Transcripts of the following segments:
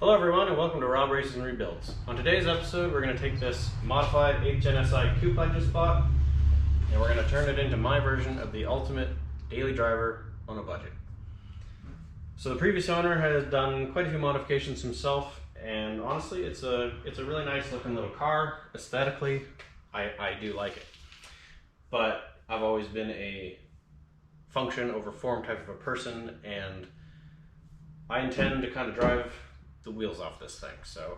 Hello everyone and welcome to Rob Races and Rebuilds. On today's episode we're going to take this modified 8th Gen SI coupe I just bought and we're going to turn it into my version of the ultimate daily driver on a budget. So the previous owner has done quite a few modifications himself, and honestly it's a really nice looking little car. Aesthetically I do like it, but I've always been a function over form type of a person, and I intend to kind of drive the wheels off this thing. So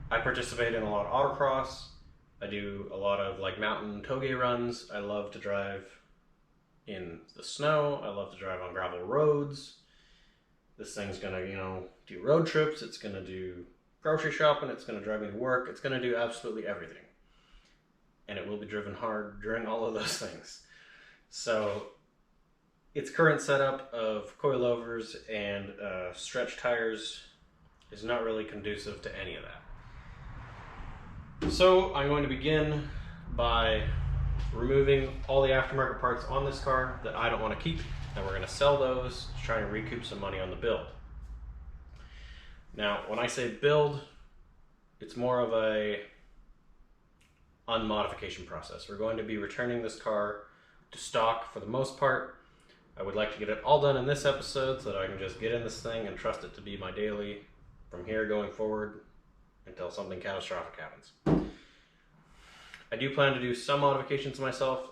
I participate in a lot of autocross. I do a lot of like mountain toge runs. I love to drive in the snow. I love to drive on gravel roads. This thing's gonna, do road trips. It's gonna do grocery shopping. It's gonna drive me to work. It's gonna do absolutely everything. And it will be driven hard during all of those things. So its current setup of coilovers and stretch tires is not really conducive to any of that. So I'm going to begin by removing all the aftermarket parts on this car that I don't want to keep, and we're going to sell those to try and recoup some money on the build. Now, when I say build, it's more of a unmodification process. We're going to be returning this car to stock for the most part. I would like to get it all done in this episode so that I can just get in this thing and trust it to be my daily from here going forward until something catastrophic happens. I do plan to do some modifications myself.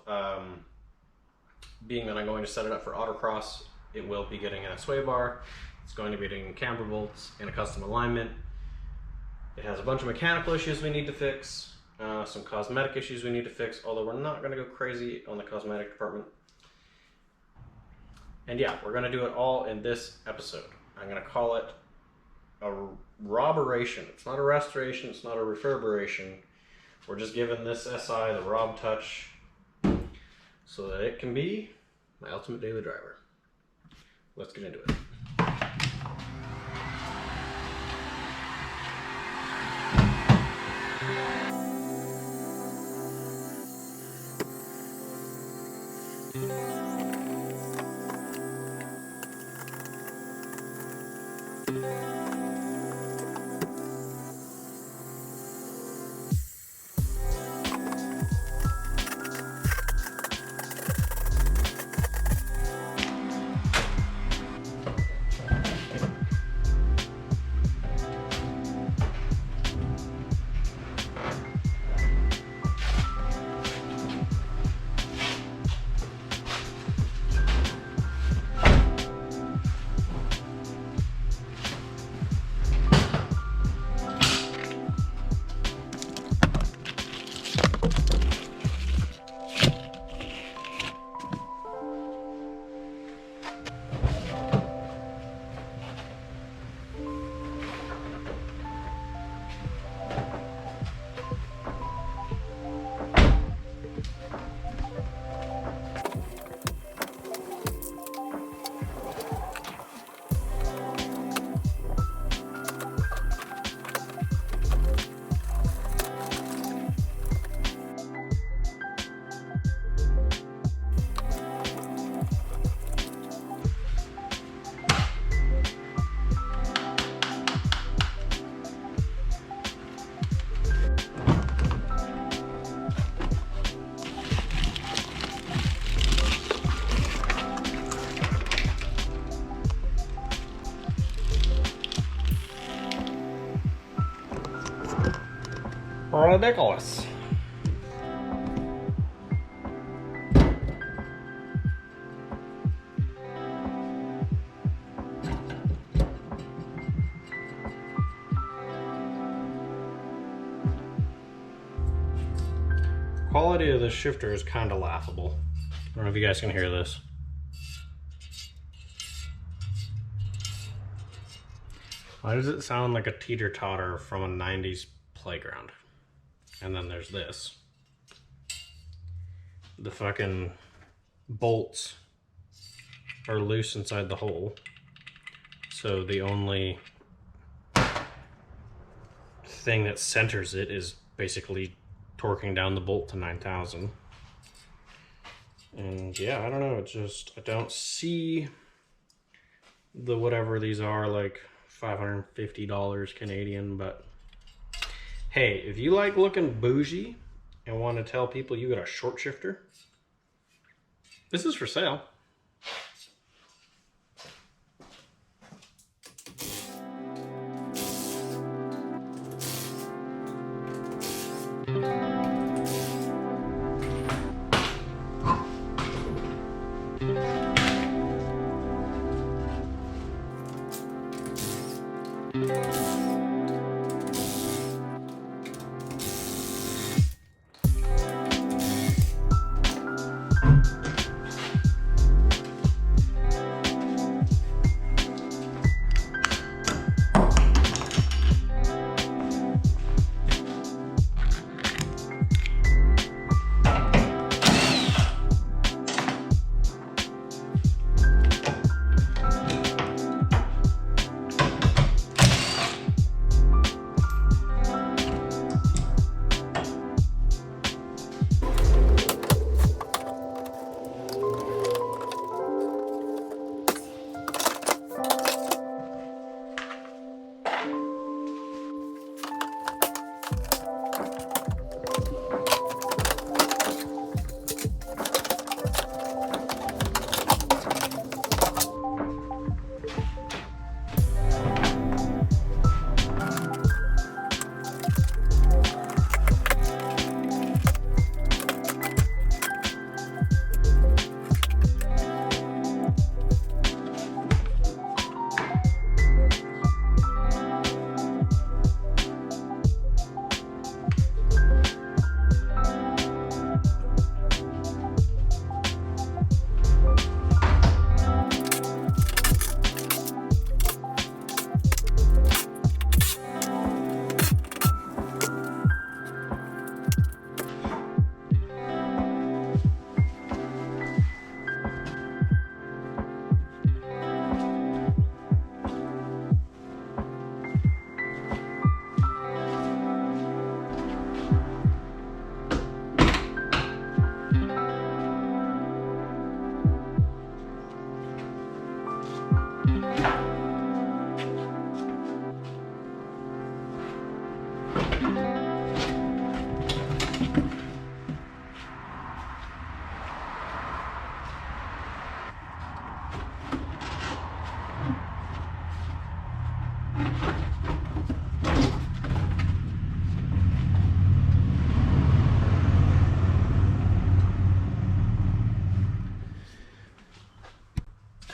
Being that I'm going to set it up for autocross, it will be getting a sway bar. It's going to be getting camber bolts and a custom alignment. It has a bunch of mechanical issues we need to fix, some cosmetic issues we need to fix, although we're not going to go crazy on the cosmetic department. And yeah, we're going to do it all in this episode. I'm going to call it a roberation. It's not a restoration, it's not a refurbishment. We're just giving this SI the Rob touch so that it can be my ultimate daily driver. Let's get into it. Ridiculous. Quality of the shifter is kind of laughable. I don't know if you guys can hear this. Why does it sound like a teeter-totter from a 90s playground? And then there's this. The fucking bolts are loose inside the hole. So the only thing that centers it is basically torquing down the bolt to 9,000. And yeah, I don't know, it's just, I don't see the whatever these are, like $550 Canadian, but hey, if you like looking bougie and want to tell people you got a short shifter, this is for sale.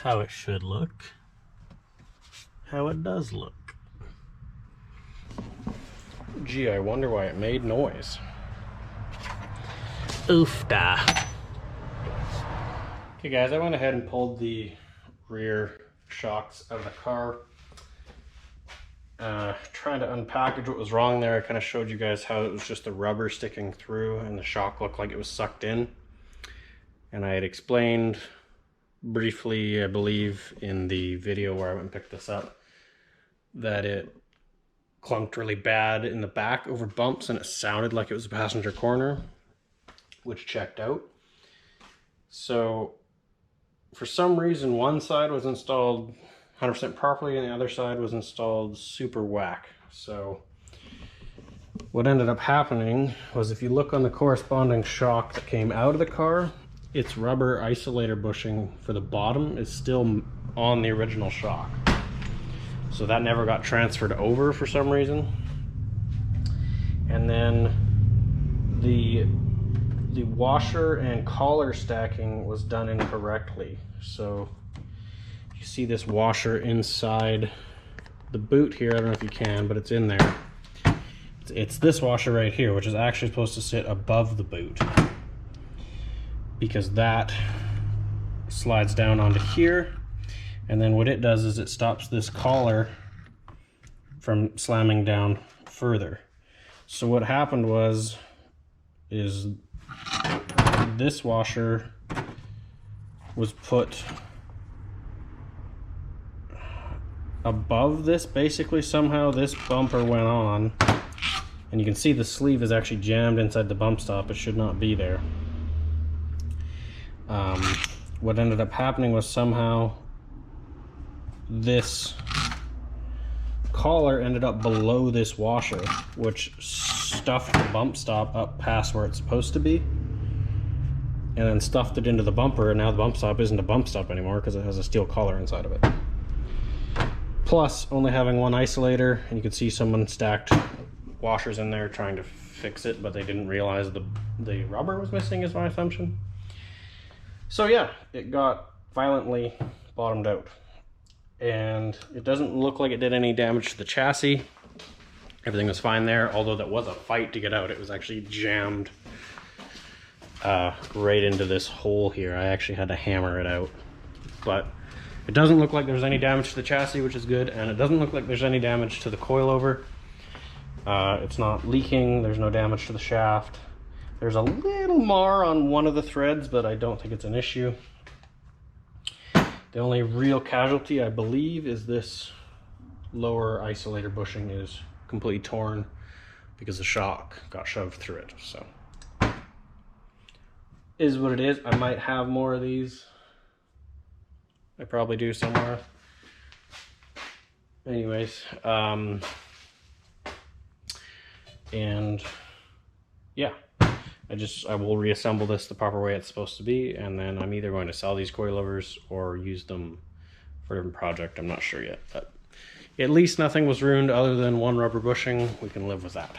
How it should look, how it does look. Gee, I wonder why it made noise. Oofda. Okay guys, I went ahead and pulled the rear shocks out of the car. Trying to unpackage what was wrong there. I kind of showed you guys how it was just the rubber sticking through and the shock looked like it was sucked in. And I had explained briefly, I believe, in the video where I went and picked this up, that it clunked really bad in the back over bumps and it sounded like it was a passenger corner, which checked out. So for some reason one side was installed 100% properly and the other side was installed super whack. So what ended up happening was, if you look on the corresponding shock that came out of the car, its rubber isolator bushing for the bottom is still on the original shock. So that never got transferred over for some reason. And then the washer and collar stacking was done incorrectly. So you see this washer inside the boot here. I don't know if you can, but it's in there. It's this washer right here, which is actually supposed to sit above the boot, because that slides down onto here, and then what it does is it stops this collar from slamming down further. So what happened is this washer was put above this, basically. Somehow this bumper went on, and you can see the sleeve is actually jammed inside the bump stop. It should not be there. What ended up happening was somehow this collar ended up below this washer, which stuffed the bump stop up past where it's supposed to be, and then stuffed it into the bumper, and now the bump stop isn't a bump stop anymore because it has a steel collar inside of it. Plus, only having one isolator, and you can see someone stacked washers in there trying to fix it, but they didn't realize the rubber was missing, is my assumption. So yeah, it got violently bottomed out. And it doesn't look like it did any damage to the chassis. Everything was fine there, although that was a fight to get out. It was actually jammed right into this hole here. I actually had to hammer it out. But it doesn't look like there's any damage to the chassis, which is good, and it doesn't look like there's any damage to the coilover. It's not leaking, there's no damage to the shaft. There's a little mar on one of the threads, but I don't think it's an issue. The only real casualty, I believe, is this lower isolator bushing is completely torn because the shock got shoved through it. So, is what it is. I might have more of these. I probably do somewhere. Anyways, and yeah, I will reassemble this the proper way it's supposed to be, and then I'm either going to sell these coilovers or use them for a different project. I'm not sure yet, but at least nothing was ruined other than one rubber bushing. We can live with that.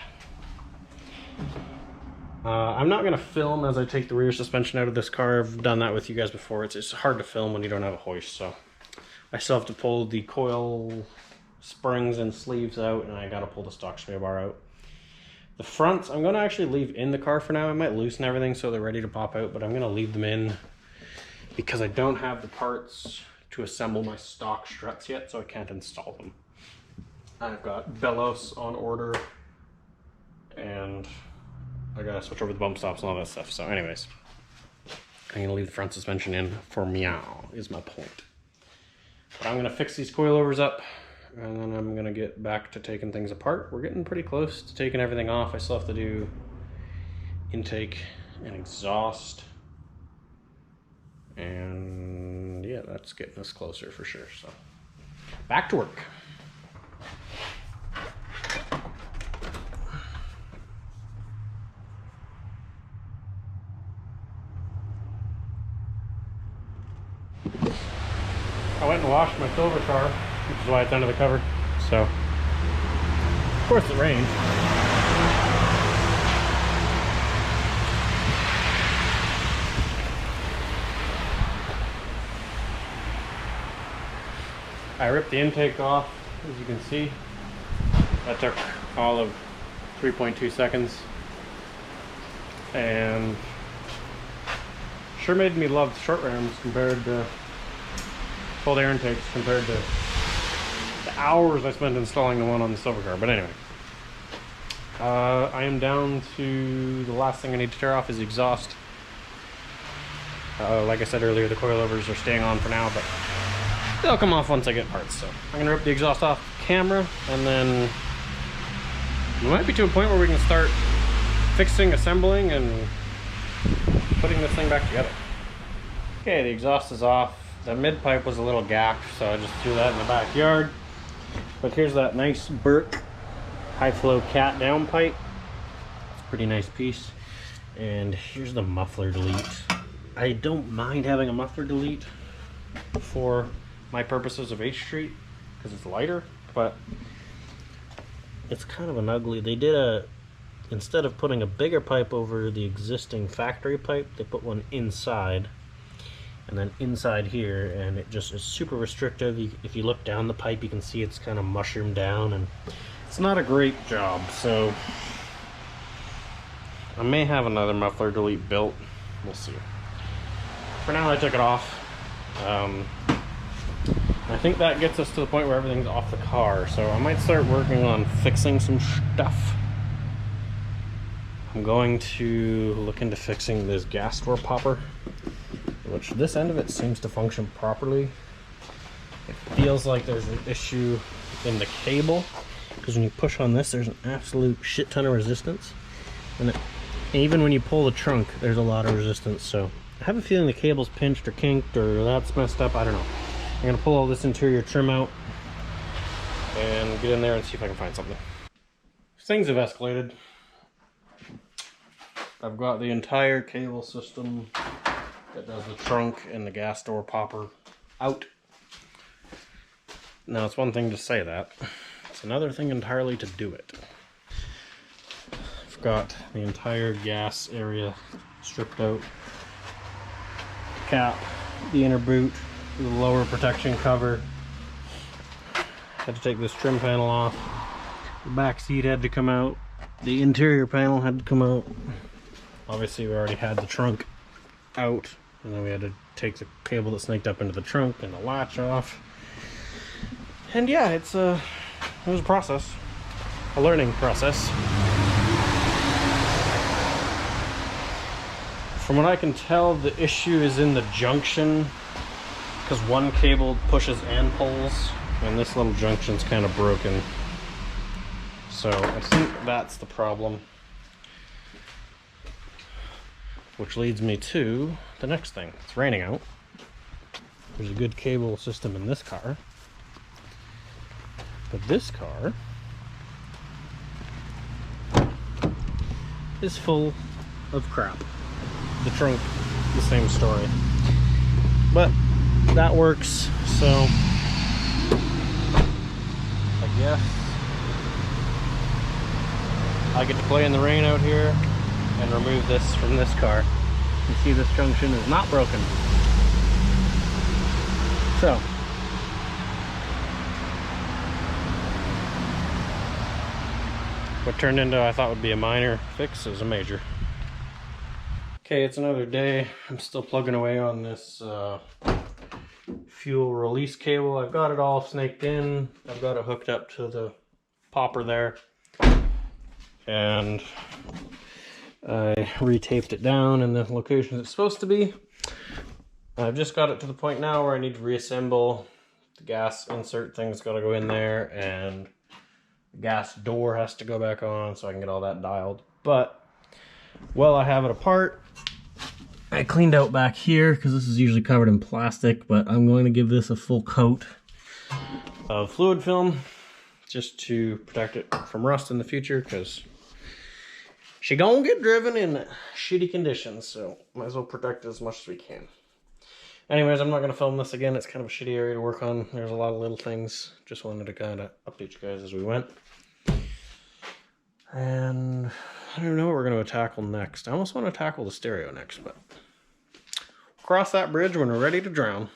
I'm not going to film as I take the rear suspension out of this car. I've done that with you guys before. It's hard to film when you don't have a hoist, so I still have to pull the coil springs and sleeves out, and I got to pull the stock sway bar out. The fronts, I'm going to actually leave in the car for now. I might loosen everything so they're ready to pop out, but I'm going to leave them in because I don't have the parts to assemble my stock struts yet, so I can't install them. I've got bellows on order, and I gotta switch over the bump stops and all that stuff. So anyways, I'm gonna leave the front suspension in for meow, is my point. But I'm gonna fix these coilovers up, and then I'm gonna get back to taking things apart. We're getting pretty close to taking everything off. I still have to do intake and exhaust. And yeah, that's getting us closer for sure. So back to work. I went and washed my silver car, which is why it's under the cover. So, of course it rained. I ripped the intake off, as you can see. That took all of 3.2 seconds. And sure made me love short rams compared to cold air intakes compared to the hours I spent installing the one on the silver car. But anyway, I am down to the last thing I need to tear off is the exhaust. Like I said earlier, the coilovers are staying on for now, but they'll come off once I get parts. So I'm gonna rip the exhaust off camera, and then we might be to a point where we can start fixing, assembling, and putting this thing back together. Okay, the exhaust is off. The mid pipe was a little gapped, so I just threw that in the backyard. But here's that nice Burke high flow cat down pipe. It's a pretty nice piece. And here's the muffler delete. I don't mind having a muffler delete for my purposes of H Street because it's lighter, but it's kind of an ugly. They did instead of putting a bigger pipe over the existing factory pipe, they put one inside. And then inside here, and it just is super restrictive. If you look down the pipe, you can see it's kind of mushroomed down, and it's not a great job. So I may have another muffler delete built. We'll see. For now, I took it off. I think that gets us to the point where everything's off the car. So I might start working on fixing some stuff. I'm going to look into fixing this gas door popper, which this end of it seems to function properly. It feels like there's an issue in the cable, because when you push on this, there's an absolute shit ton of resistance, and even when you pull the trunk, there's a lot of resistance. So I have a feeling the cable's pinched or kinked or that's messed up. I don't know. I'm gonna pull all this interior trim out and get in there and see if I can find something. Things have escalated. I've got the entire cable system that does the trunk and the gas door popper out. Now, it's one thing to say that. It's another thing entirely to do it. I've got the entire gas area stripped out. Cap, the inner boot, the lower protection cover. Had to take this trim panel off. The back seat had to come out. The interior panel had to come out. Obviously, we already had the trunk out, and then we had to take the cable that snaked up into the trunk and the latch off. And yeah, it was a process, a learning process. From what I can tell, the issue is in the junction, because one cable pushes and pulls, and this little junction's kind of broken. So I think that's the problem. Which leads me to the next thing. It's raining out. There's a good cable system in this car. But this car is full of crap. The trunk, the same story. But that works, so I guess I get to play in the rain out here and remove this from this car. You see this junction is not broken. So what turned into I thought would be a minor fix is a major. Okay, it's another day. I'm still plugging away on this fuel release cable. I've got it all snaked in. I've got it hooked up to the popper there. And I retaped it down in the location it's supposed to be. I've just got it to the point now where I need to reassemble. The gas insert thing's got to go in there, and the gas door has to go back on so I can get all that dialed. But while I have it apart, I cleaned out back here because this is usually covered in plastic, but I'm going to give this a full coat of fluid film just to protect it from rust in the future, because she gonna get driven in shitty conditions, so might as well protect it as much as we can. Anyways, I'm not gonna film this again. It's kind of a shitty area to work on. There's a lot of little things. Just wanted to kind of update you guys as we went. And I don't know what we're gonna tackle next. I almost want to tackle the stereo next, but we'll cross that bridge when we're ready to drown.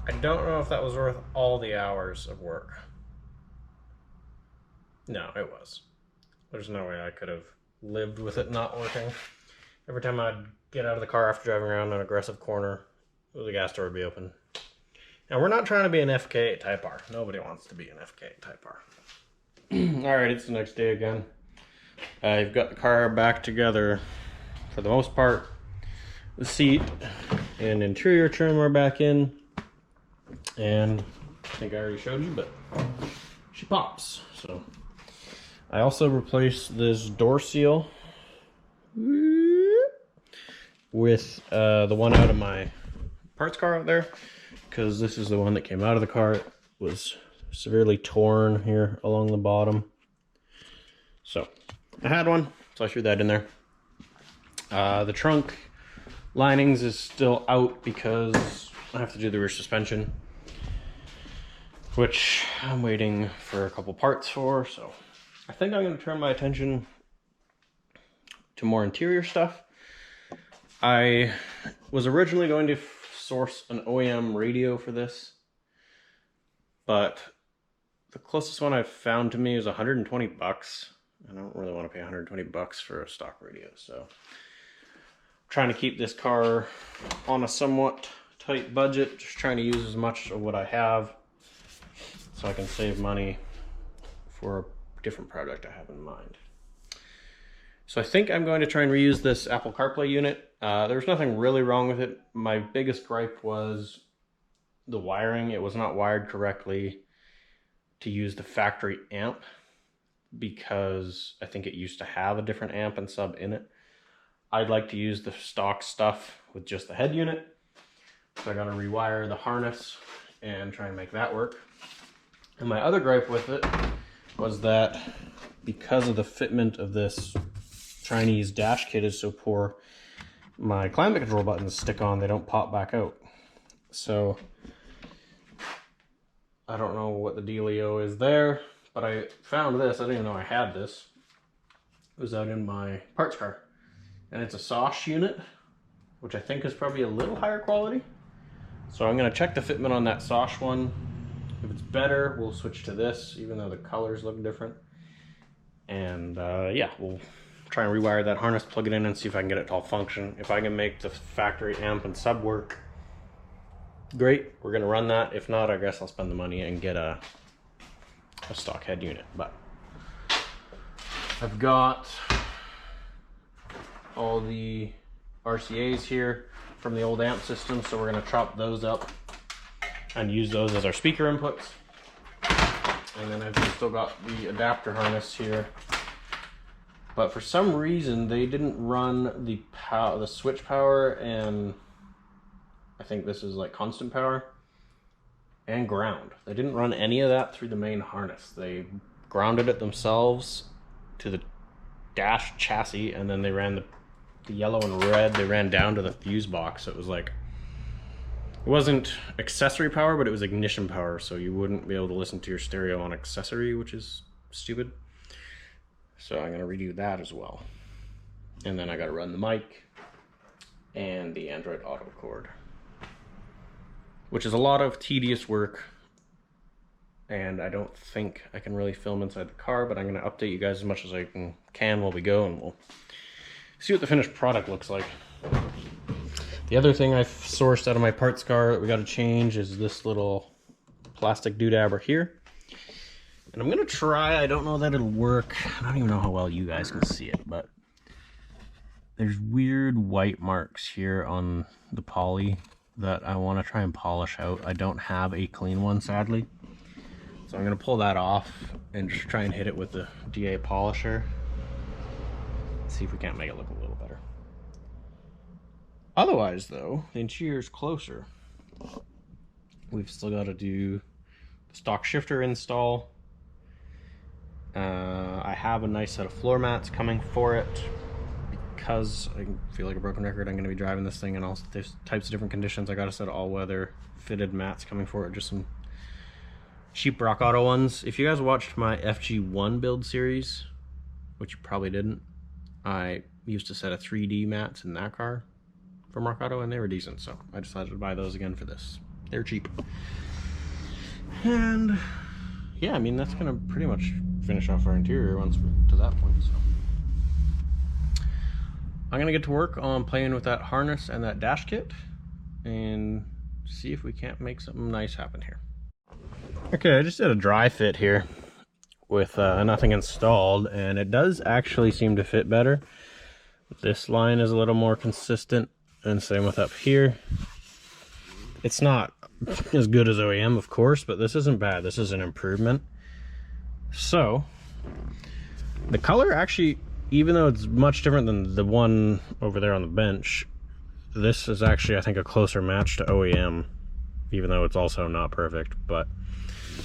I don't know if that was worth all the hours of work. No, it was. There's no way I could have lived with it not working. Every time I'd get out of the car after driving around an aggressive corner, the gas door would be open. Now, we're not trying to be an FK Type R. Nobody wants to be an FK Type R. Alright, it's the next day again. I've got the car back together for the most part. The seat and interior trim are back in. And I think I already showed you, but she pops. So I also replaced this door seal with the one out of my parts car out there, because this is the one that came out of the car. It was severely torn here along the bottom. So I had one, so I threw that in there. The trunk linings is still out because I have to do the rear suspension, which I'm waiting for a couple parts for. So I think I'm going to turn my attention to more interior stuff. I was originally going to source an OEM radio for this, but the closest one I've found to me is 120 bucks. I don't really want to pay 120 bucks for a stock radio, so I'm trying to keep this car on a somewhat tight budget, just trying to use as much of what I have so I can save money for a different project I have in mind. So I think I'm going to try and reuse this Apple CarPlay unit. There's nothing really wrong with it. My biggest gripe was the wiring. It was not wired correctly to use the factory amp, because I think it used to have a different amp and sub in it. I'd like to use the stock stuff with just the head unit. So I gotta rewire the harness and try and make that work. And my other gripe with it was that because of the fitment of this Chinese dash kit is so poor, my climate control buttons stick on, they don't pop back out. So I don't know what the dealio is there, but I found this. I didn't even know I had this. It was out in my parts car. And it's a SOSH unit, which I think is probably a little higher quality. So I'm gonna check the fitment on that SOSH one. If it's better, we'll switch to this, even though the colors look different. And yeah, we'll try and rewire that harness, plug it in, and see if I can get it to all function. If I can make the factory amp and sub work, great, we're gonna run that. If not, I guess I'll spend the money and get a stock head unit. But I've got all the RCAs here from the old amp system, so we're going to chop those up and use those as our speaker inputs. And then I've still got the adapter harness here, but for some reason they didn't run the switch power, and I think this is like constant power and ground. They didn't run any of that through the main harness. They grounded it themselves to the dash chassis, and then they ran the yellow and red, they ran down to the fuse box. So it was like, it wasn't accessory power, but it was ignition power, so you wouldn't be able to listen to your stereo on accessory, which is stupid. So I'm going to redo that as well. And then I got to run the mic and the Android Auto cord, which is a lot of tedious work, and I don't think I can really film inside the car, but I'm going to update you guys as much as I can while we go, and we'll see what the finished product looks like. The other thing I've sourced out of my parts car that we got to change is this little plastic doodabber here. And I'm going to try, I don't know that it'll work. I don't even know how well you guys can see it, but there's weird white marks here on the poly that I want to try and polish out. I don't have a clean one, sadly. So I'm going to pull that off and just try and hit it with the DA polisher. See if we can't make it look a little better. Otherwise, though, the interior's closer. We've still got to do the stock shifter install. I have a nice set of floor mats coming for it, because I feel like a broken record. I'm going to be driving this thing in all types of different conditions. I got a set of all-weather fitted mats coming for it, just some cheap Rock Auto ones. If you guys watched my FG1 build series, which you probably didn't, I used a set of 3D mats in that car from Rock Auto, and they were decent, so I decided to buy those again for this. They're cheap. And yeah, I mean, that's gonna pretty much finish off our interior once we're to that point. So I'm gonna get to work on playing with that harness and that dash kit and see if we can't make something nice happen here. Okay, I just did a dry fit here with nothing installed, and it does actually seem to fit better. This line is a little more consistent, and same with up here. It's not as good as OEM, of course, but this isn't bad. This is an improvement. So the color actually, even though it's much different than the one over there on the bench, this is actually, I think, a closer match to OEM, even though it's also not perfect, but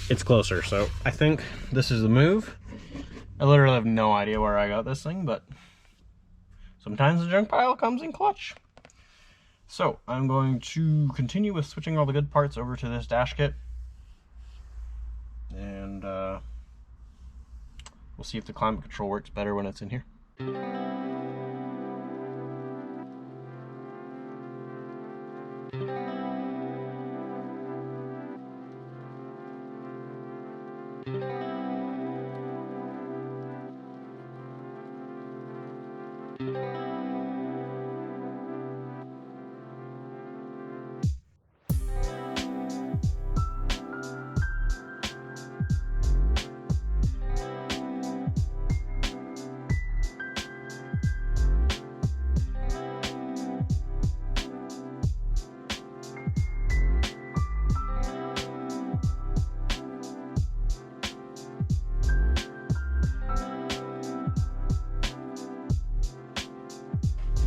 it's closer. So I think this is the move. I literally have no idea where I got this thing, but sometimes the junk pile comes in clutch. So I'm going to continue with switching all the good parts over to this dash kit, and we'll see if the climate control works better when it's in here.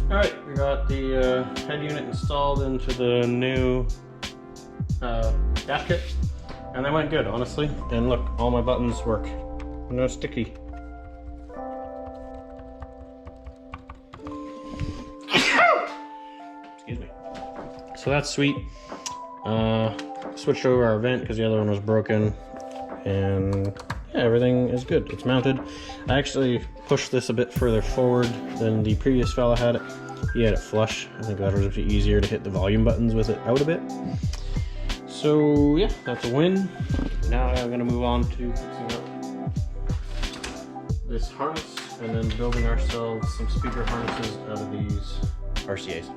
Alright, we got the head unit installed into the new dash kit, and they went good, honestly. And look, all my buttons work. No sticky. Excuse me. So that's sweet. Switched over our vent because the other one was broken, and yeah, everything is good. It's mounted. I actually pushed this a bit further forward than the previous fella had it. He had it flush. I think that was a bit easier to hit the volume buttons with it out a bit. So yeah, that's a win. Now I'm gonna move on to fixing up this harness and then building ourselves some speaker harnesses out of these RCAs.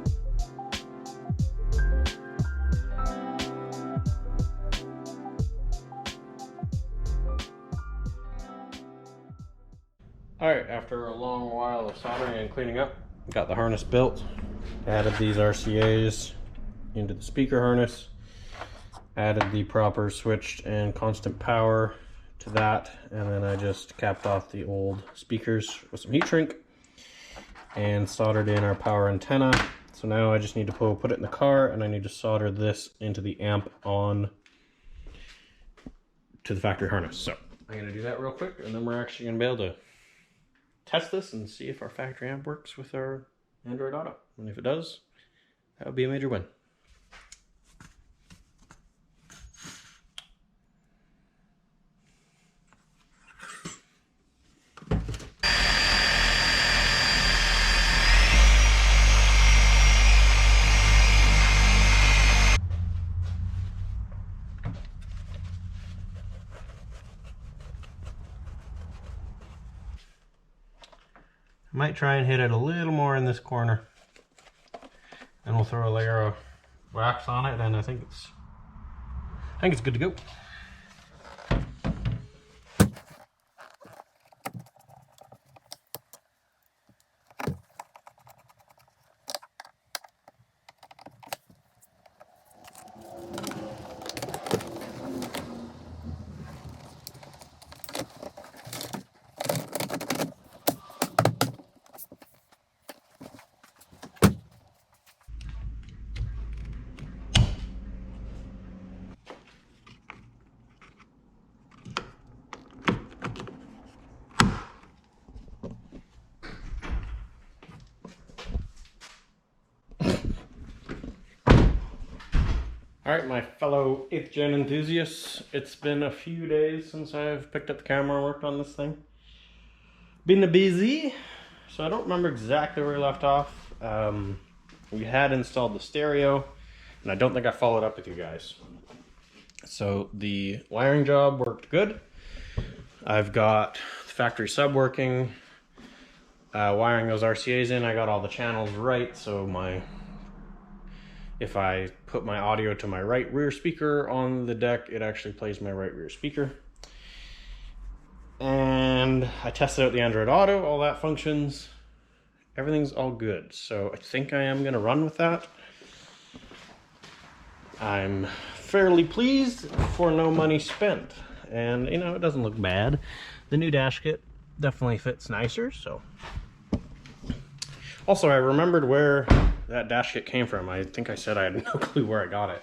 Alright, after a long while of soldering and cleaning up, got the harness built. Added these RCAs into the speaker harness. Added the proper switched and constant power to that. And then I just capped off the old speakers with some heat shrink and soldered in our power antenna. So now I just need to put it in the car, and I need to solder this into the amp on to the factory harness. So I'm gonna do that real quick, and then we're actually gonna be able to test this and see if our factory amp works with our Android Auto. And if it does, that would be a major win. Might try and hit it a little more in this corner, and we'll throw a layer of wax on it, and I think it's good to go. Alright, my fellow 8th gen enthusiasts, it's been a few days since I've picked up the camera and worked on this thing. Been busy, so I don't remember exactly where we left off. We had installed the stereo, and I don't think I followed up with you guys. So the wiring job worked good. I've got the factory sub working. Wiring those RCAs in, I got all the channels right, so if I put my audio to my right rear speaker on the deck, it actually plays my right rear speaker. And I tested out the Android Auto, all that functions. Everything's all good. So I think I am gonna run with that. I'm fairly pleased for no money spent. And you know, it doesn't look bad. The new dash kit definitely fits nicer, so. Also, I remembered where that dash kit came from. I think I said I had no clue where I got it.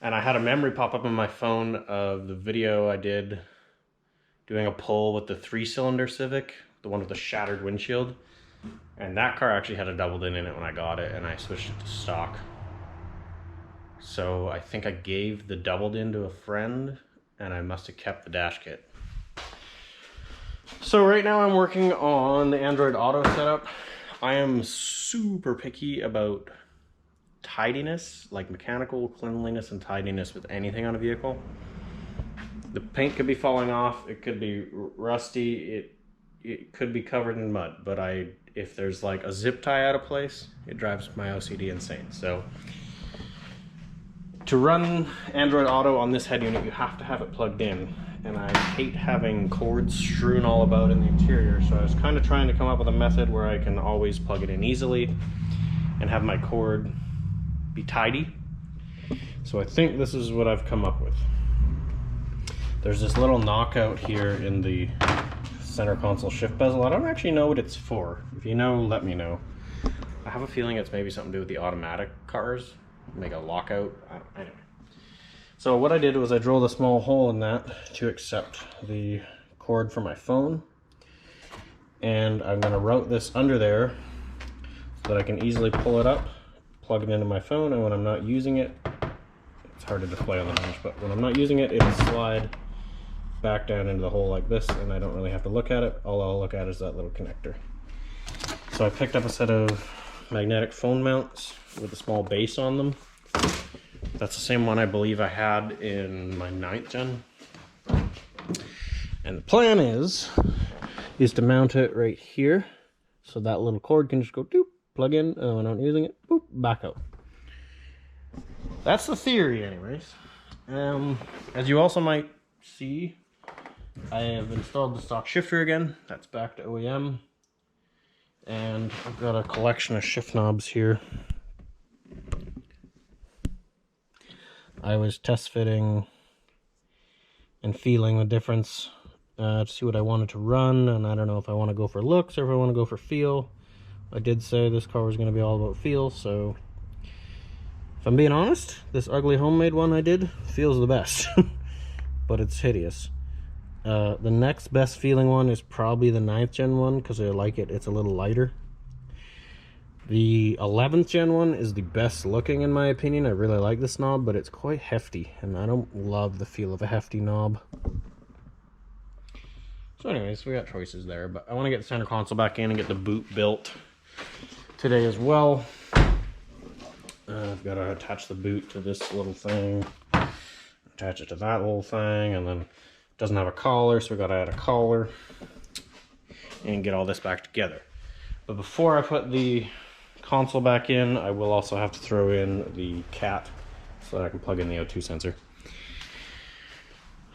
And I had a memory pop up on my phone of the video I did doing a pull with the 3-cylinder Civic, the one with the shattered windshield. And that car actually had a doubled in it when I got it, and I switched it to stock. So I think I gave the doubled in to a friend, and I must have kept the dash kit. So right now I'm working on the Android Auto setup. I am super picky about tidiness, like mechanical cleanliness and tidiness with anything on a vehicle. The paint could be falling off, it could be rusty, it could be covered in mud, but if there's like a zip tie out of place, it drives my OCD insane. So to run Android Auto on this head unit, you have to have it plugged in. And I hate having cords strewn all about in the interior, so I was kind of trying to come up with a method where I can always plug it in easily and have my cord be tidy. So I think this is what I've come up with. There's this little knockout here in the center console shift bezel. I don't actually know what it's for. If you know, let me know. have a feeling it's maybe something to do with the automatic cars, make a lockout. Anyway. So what I did was I drilled a small hole in that to accept the cord for my phone. And I'm going to route this under there so that I can easily pull it up, plug it into my phone, and when I'm not using it, it's hard to display on the bench, but when I'm not using it, it'll slide back down into the hole like this, and I don't really have to look at it. All I'll look at is that little connector. So I picked up a set of magnetic phone mounts with a small base on them. That's the same one I believe I had in my 9th gen. And the plan is to mount it right here, so that little cord can just go doop, plug in, and when I'm not using it, boop, back out. That's the theory anyways. As you also might see, I have installed the stock shifter again. That's back to OEM. And I've got a collection of shift knobs here. I was test fitting and feeling the difference to see what I wanted to run, and I don't know if I want to go for looks or if I want to go for feel. I did say this car was going to be all about feel, so if I'm being honest, this ugly homemade one I did feels the best, but it's hideous. The next best feeling one is probably the 9th gen one, because I like it. It's a little lighter. The 11th gen one is the best looking in my opinion. I really like this knob, but it's quite hefty, and I don't love the feel of a hefty knob. So anyways, we got choices there, but I want to get the center console back in and get the boot built today as well. I've got to attach the boot to this little thing, attach it to that little thing, and then it doesn't have a collar, so we got to add a collar and get all this back together. But before I put the console back in, I will also have to throw in the cat so that I can plug in the O2 sensor.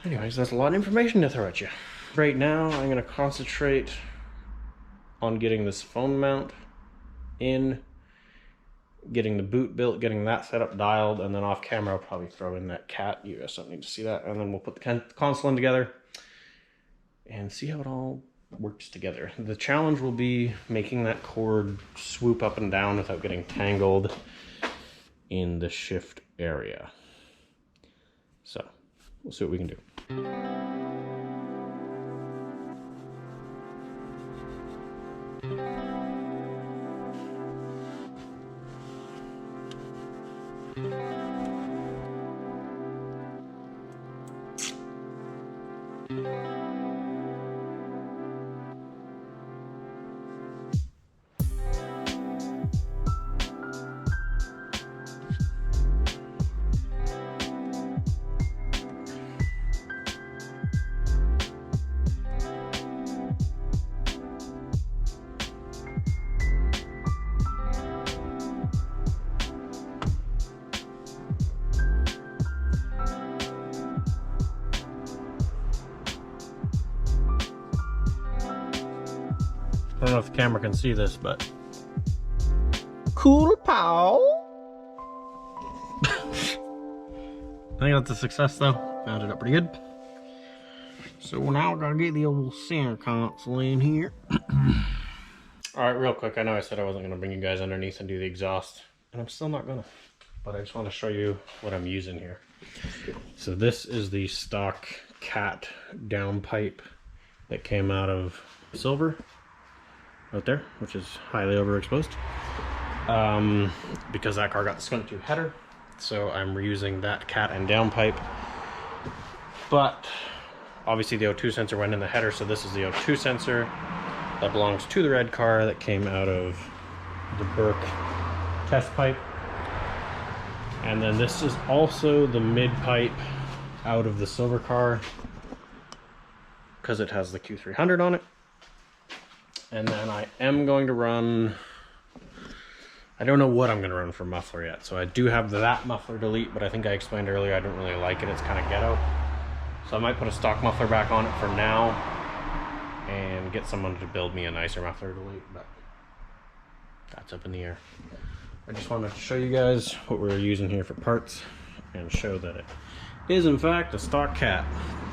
Anyways, that's a lot of information to throw at you. Right now, I'm going to concentrate on getting this phone mount in, getting the boot built, getting that set up, dialed, and then off camera I'll probably throw in that cat. You guys don't need to see that. And then we'll put the console in together and see how it all works together. The challenge will be making that cord swoop up and down without getting tangled in the shift area. So we'll see what we can do. I don't know if the camera can see this, but cool pow. I think that's a success though. Mounted up pretty good. So now we're gonna get the old center console in here. Alright, real quick, I know I said I wasn't gonna bring you guys underneath and do the exhaust, and I'm still not gonna, but I just want to show you what I'm using here. So this is the stock cat downpipe that came out of silver out there, which is highly overexposed, because that car got the skunk tube header, so I'm reusing that cat and downpipe. But obviously the O2 sensor went in the header, so this is the O2 sensor that belongs to the red car that came out of the Burke test pipe. And then this is also the mid pipe out of the silver car, because it has the Q300 on it. And then I am going to run, I don't know what I'm going to run for muffler yet. So I do have that muffler delete, but I think I explained earlier I don't really like it. It's kind of ghetto. So I might put a stock muffler back on it for now and get someone to build me a nicer muffler delete, but that's up in the air. I just wanted to show you guys what we're using here for parts and show that it is in fact a stock cat.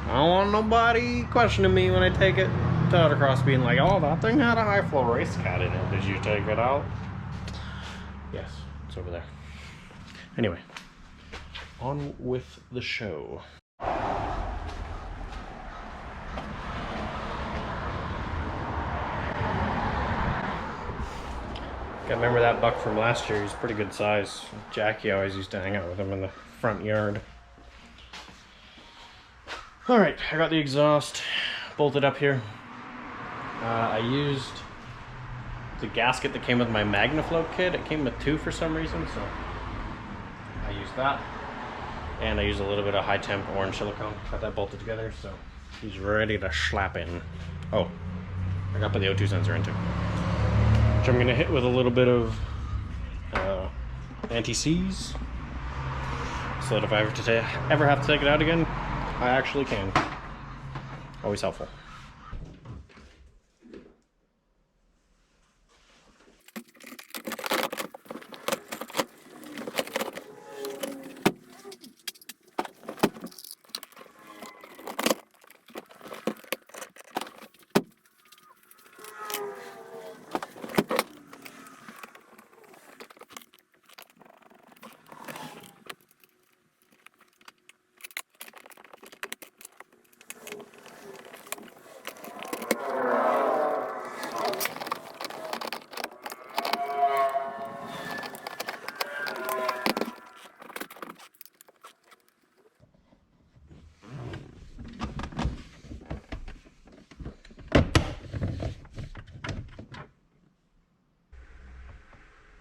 I don't want nobody questioning me when I take it to autocross being like, oh, that thing had a high flow race cat in it. Did you take it out? Yes, it's over there. Anyway, on with the show. I remember that buck from last year. He's pretty good size. Jackie always used to hang out with him in the front yard. Alright, I got the exhaust bolted up here. I used the gasket that came with my MagnaFlow kit. It came with 2 for some reason, so I used that. And I used a little bit of high temp orange silicone. Got that bolted together, so he's ready to slap in. Oh, I got to put the O2 sensor in too. Which I'm going to hit with a little bit of anti-seize, so that if I ever have to take it out again, I actually can. Always helpful.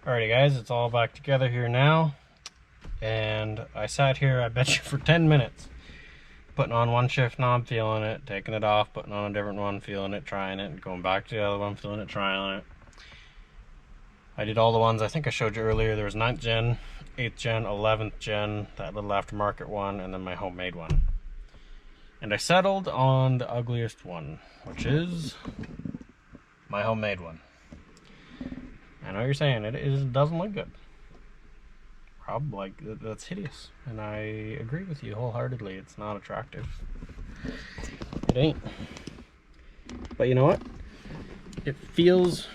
Alrighty guys, it's all back together here now, and I sat here, I bet you, for 10 minutes putting on one shift knob, feeling it, taking it off, putting on a different one, feeling it, trying it, and going back to the other one, feeling it, trying it. I did all the ones I think I showed you earlier. There was 9th gen, 8th gen, 11th gen, that little aftermarket one, and then my homemade one. And I settled on the ugliest one, which is my homemade one. I know you're saying it doesn't look good. Probably, like, that's hideous. And I agree with you wholeheartedly. It's not attractive. It ain't. But you know what? It feels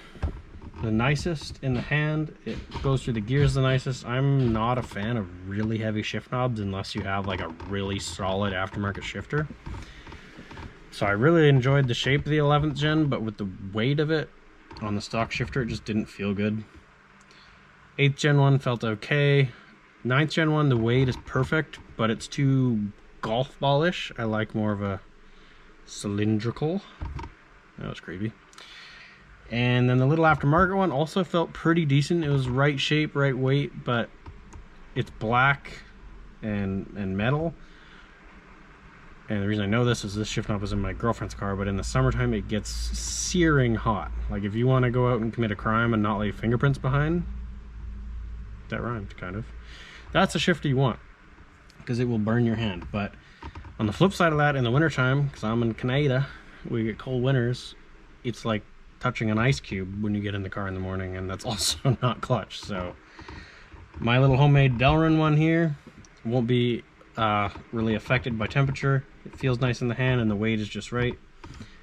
the nicest in the hand. It goes through the gears the nicest. I'm not a fan of really heavy shift knobs unless you have like a really solid aftermarket shifter. So I really enjoyed the shape of the 11th gen, but with the weight of it on the stock shifter, it just didn't feel good. 8th gen one felt okay. 9th gen one, the weight is perfect, but it's too golf ballish. I like more of a cylindrical. That was creepy. And then the little aftermarket one also felt pretty decent. It was right shape, right weight, but it's black and metal. And the reason I know this is this shift knob is in my girlfriend's car, but in the summertime it gets searing hot. Like if you want to go out and commit a crime and not leave fingerprints behind, that rhymed kind of, that's a shifter you want, because it will burn your hand. But on the flip side of that, in the wintertime, because I'm in Canada, we get cold winters, it's like touching an ice cube when you get in the car in the morning, and that's also not clutch. So my little homemade Delrin one here won't be really affected by temperature. It feels nice in the hand and the weight is just right.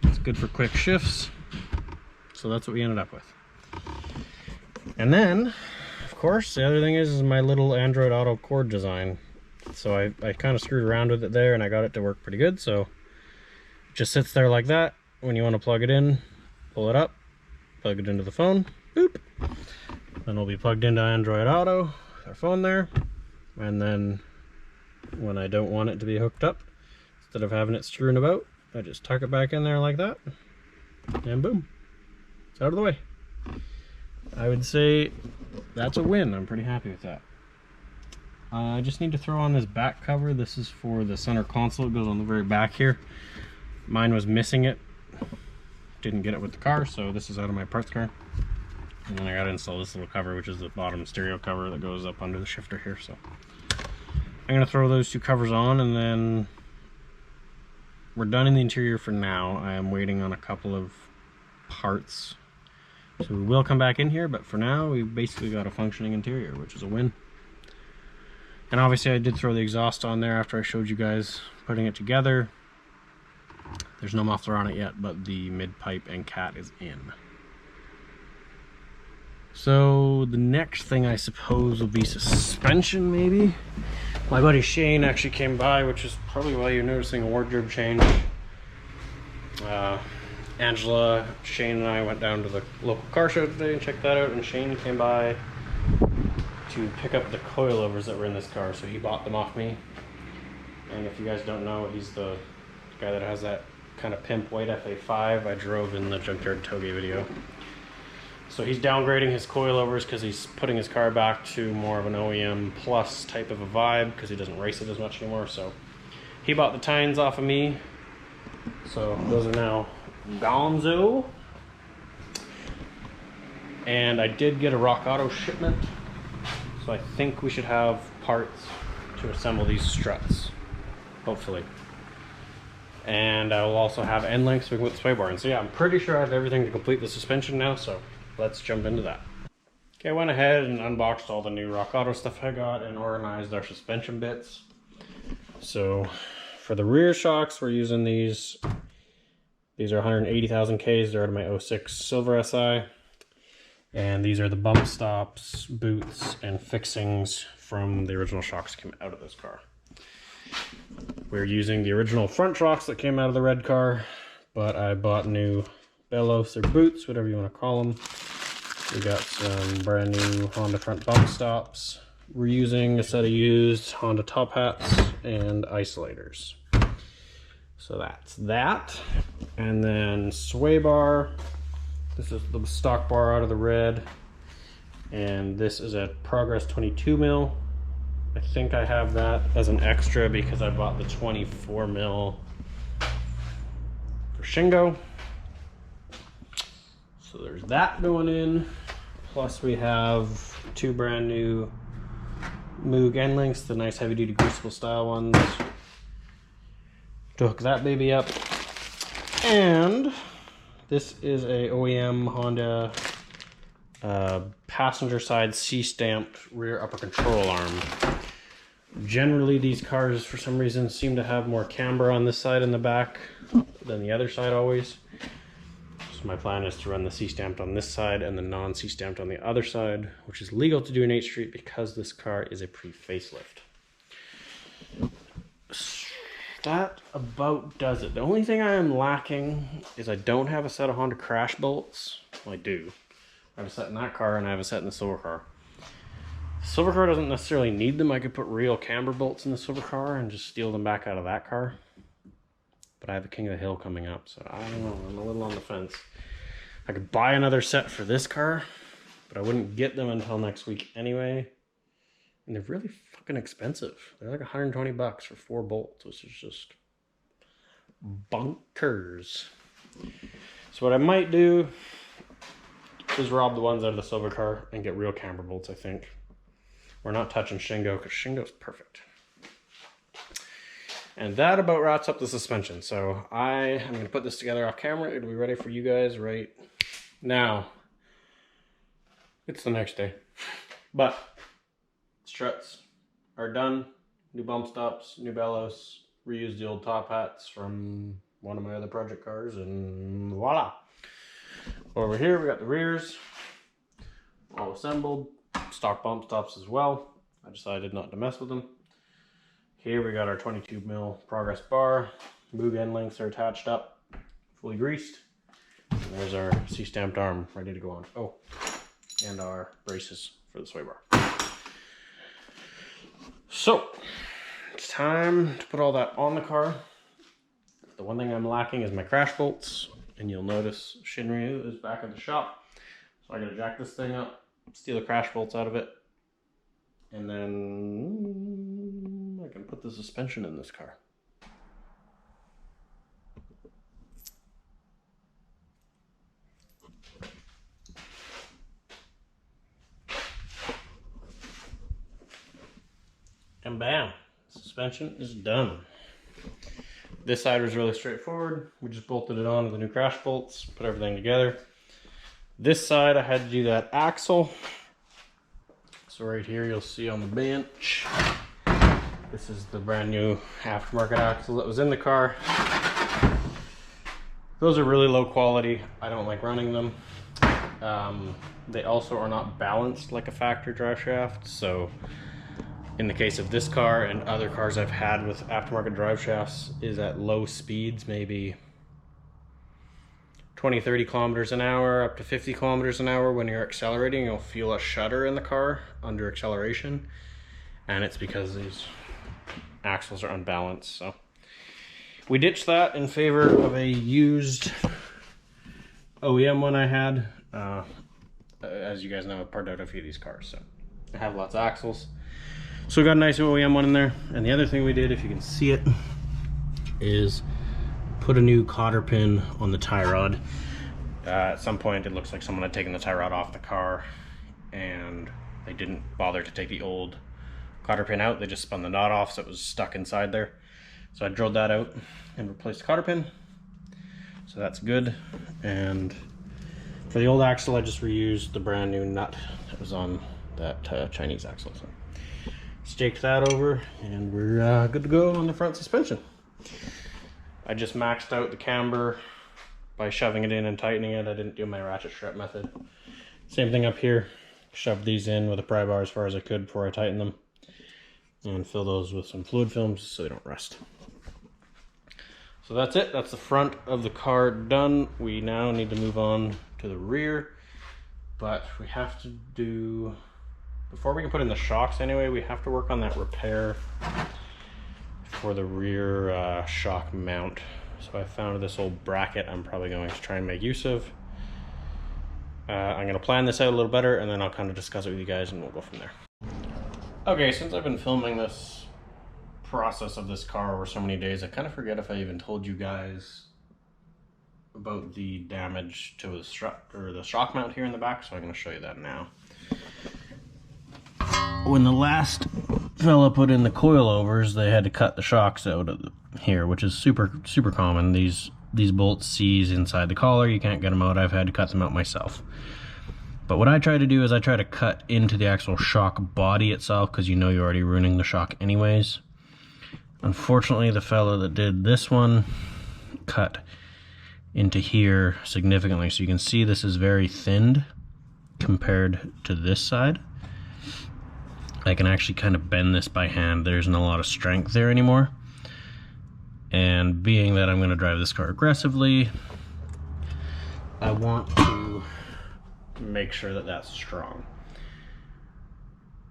It's good for quick shifts. So that's what we ended up with. And then, of course, the other thing is my little Android Auto cord design. So I kind of screwed around with it there and I got it to work pretty good. So it just sits there like that. When you want to plug it in, pull it up, plug it into the phone, boop. Then it'll be plugged into Android Auto, with our phone there. And then when I don't want it to be hooked up, instead of having it strewn about, I just tuck it back in there like that, and boom, it's out of the way. I would say that's a win. I'm pretty happy with that. I just need to throw on this back cover. This is for the center console. It goes on the very back here. Mine was missing it. Didn't get it with the car, so this is out of my parts car. And then I got to install this little cover, which is the bottom stereo cover that goes up under the shifter here. So I'm going to throw those 2 covers on, and then we're done in the interior for now. I am waiting on a couple of parts. So we will come back in here, but for now we've basically got a functioning interior, which is a win. And obviously I did throw the exhaust on there after I showed you guys putting it together. There's no muffler on it yet, but the mid pipe and cat is in. So the next thing I suppose will be suspension, maybe. My buddy Shane actually came by, which is probably why you're noticing a wardrobe change. Angela, Shane, and I went down to the local car show today and checked that out, and Shane came by to pick up the coilovers that were in this car, so he bought them off me. And if you guys don't know, he's the guy that has that kind of pimp white FA5 I drove in the Junkyard Toge video. So he's downgrading his coilovers because he's putting his car back to more of an OEM plus type of a vibe because he doesn't race it as much anymore. So he bought the tines off of me. So those are now gonzo. And I did get a Rock Auto shipment. So I think we should have parts to assemble these struts, hopefully. And I will also have end links so we can put the sway bar in. So yeah, I'm pretty sure I have everything to complete the suspension now, so let's jump into that. Okay, I went ahead and unboxed all the new Rock Auto stuff I got and organized our suspension bits. So for the rear shocks, we're using these. These are 180,000 Ks. They're out of my 06 Silver SI. And these are the bump stops, boots, and fixings from the original shocks that came out of this car. We're using the original front shocks that came out of the red car, but I bought new bellows or boots, whatever you want to call them. We got some brand new Honda front bump stops. We're using a set of used Honda top hats and isolators. So that's that. And then sway bar. This is the stock bar out of the red. And this is a Progress 22 mil. I think I have that as an extra because I bought the 24 mil for Shingo. So there's that going in. Plus we have two brand new Moog end links, the nice heavy duty crucible style ones, to hook that baby up. And this is a OEM Honda passenger side C-stamped rear upper control arm. Generally these cars for some reason seem to have more camber on this side and the back than the other side always. So my plan is to run the C-stamped on this side and the non-C-stamped on the other side, which is legal to do in 8th Street because this car is a pre-facelift. That about does it. The only thing I am lacking is I don't have a set of Honda crash bolts. Well, I do. I have a set in that car and I have a set in the silver car. The silver car doesn't necessarily need them. I could put real camber bolts in the silver car and just steal them back out of that car. But I have a King of the Hill coming up, so I don't know. I'm a little on the fence. I could buy another set for this car, but I wouldn't get them until next week anyway. And they're really fucking expensive. They're like 120 bucks for 4 bolts, which is just bonkers. So what I might do is rob the ones out of the silver car and get real camber bolts, I think. We're not touching Shingo because Shingo's perfect. And that about wraps up the suspension. So I am going to put this together off camera. It'll be ready for you guys right now. It's the next day. But struts are done. New bump stops, new bellows. Reused the old top hats from one of my other project cars, and voila. Over here we got the rears all assembled. Stock bump stops as well. I decided not to mess with them. Here we got our 22 mil Progress bar. Moog end links are attached up, fully greased. And there's our C-stamped arm ready to go on. Oh, and our braces for the sway bar. So, it's time to put all that on the car. The one thing I'm lacking is my crash bolts. And you'll notice Shinryu is back at the shop. So I gotta jack this thing up, steal the crash bolts out of it, and then I can put the suspension in this car. And bam, suspension is done. This side was really straightforward. We just bolted it on with the new crash bolts, put everything together. This side I had to do that axle. So right here you'll see on the bench, this is the brand new aftermarket axle that was in the car. Those are really low quality. I don't like running them. They also are not balanced like a factory drive shaft, so in the case of this car and other cars I've had with aftermarket drive shafts, is at low speeds, maybe 20-30 kilometers an hour up to 50 kilometers an hour. When you're accelerating, you'll feel a shudder in the car under acceleration, and it's because these axles are unbalanced. So we ditched that in favor of a used OEM one I had. As you guys know, I've parted out a few of these cars, so I have lots of axles. So we got a nice OEM one in there. And the other thing we did, if you can see it, is put a new cotter pin on the tie rod. At some point it looks like someone had taken the tie rod off the car and they didn't bother to take the old cotter pin out. They just spun the knot off, so it was stuck inside there. So I drilled that out and replaced the cotter pin. So that's good. And for the old axle, I just reused the brand new nut that was on that Chinese axle. So staked that over and we're good to go on the front suspension. I just maxed out the camber by shoving it in and tightening it. I didn't do my ratchet strap method. Same thing up here. Shoved these in with a pry bar as far as I could before I tightened them. And fill those with some fluid films so they don't rust. So that's it. That's the front of the car done. We now need to move on to the rear. But we have to do... Before we can put in the shocks anyway, we have to work on that repair for the rear shock mount. So I found this old bracket I'm probably going to try and make use of. I'm going to plan this out a little better and then I'll kind of discuss it with you guys and we'll go from there. Okay, since I've been filming this process of this car over so many days, I kind of forget if I even told you guys about the damage to the shock mount here in the back, so I'm going to show you that now. When the last fella put in the coilovers, they had to cut the shocks out of here, which is super common. These bolts seize inside the collar. You can't get them out. I've had to cut them out myself. But what I try to do is I try to cut into the actual shock body itself, because you know you're already ruining the shock anyways. Unfortunately, the fella that did this one cut into here significantly. So you can see this is very thinned compared to this side. I can actually kind of bend this by hand. There isn't a lot of strength there anymore. And being that I'm going to drive this car aggressively, I want to make sure that that's strong.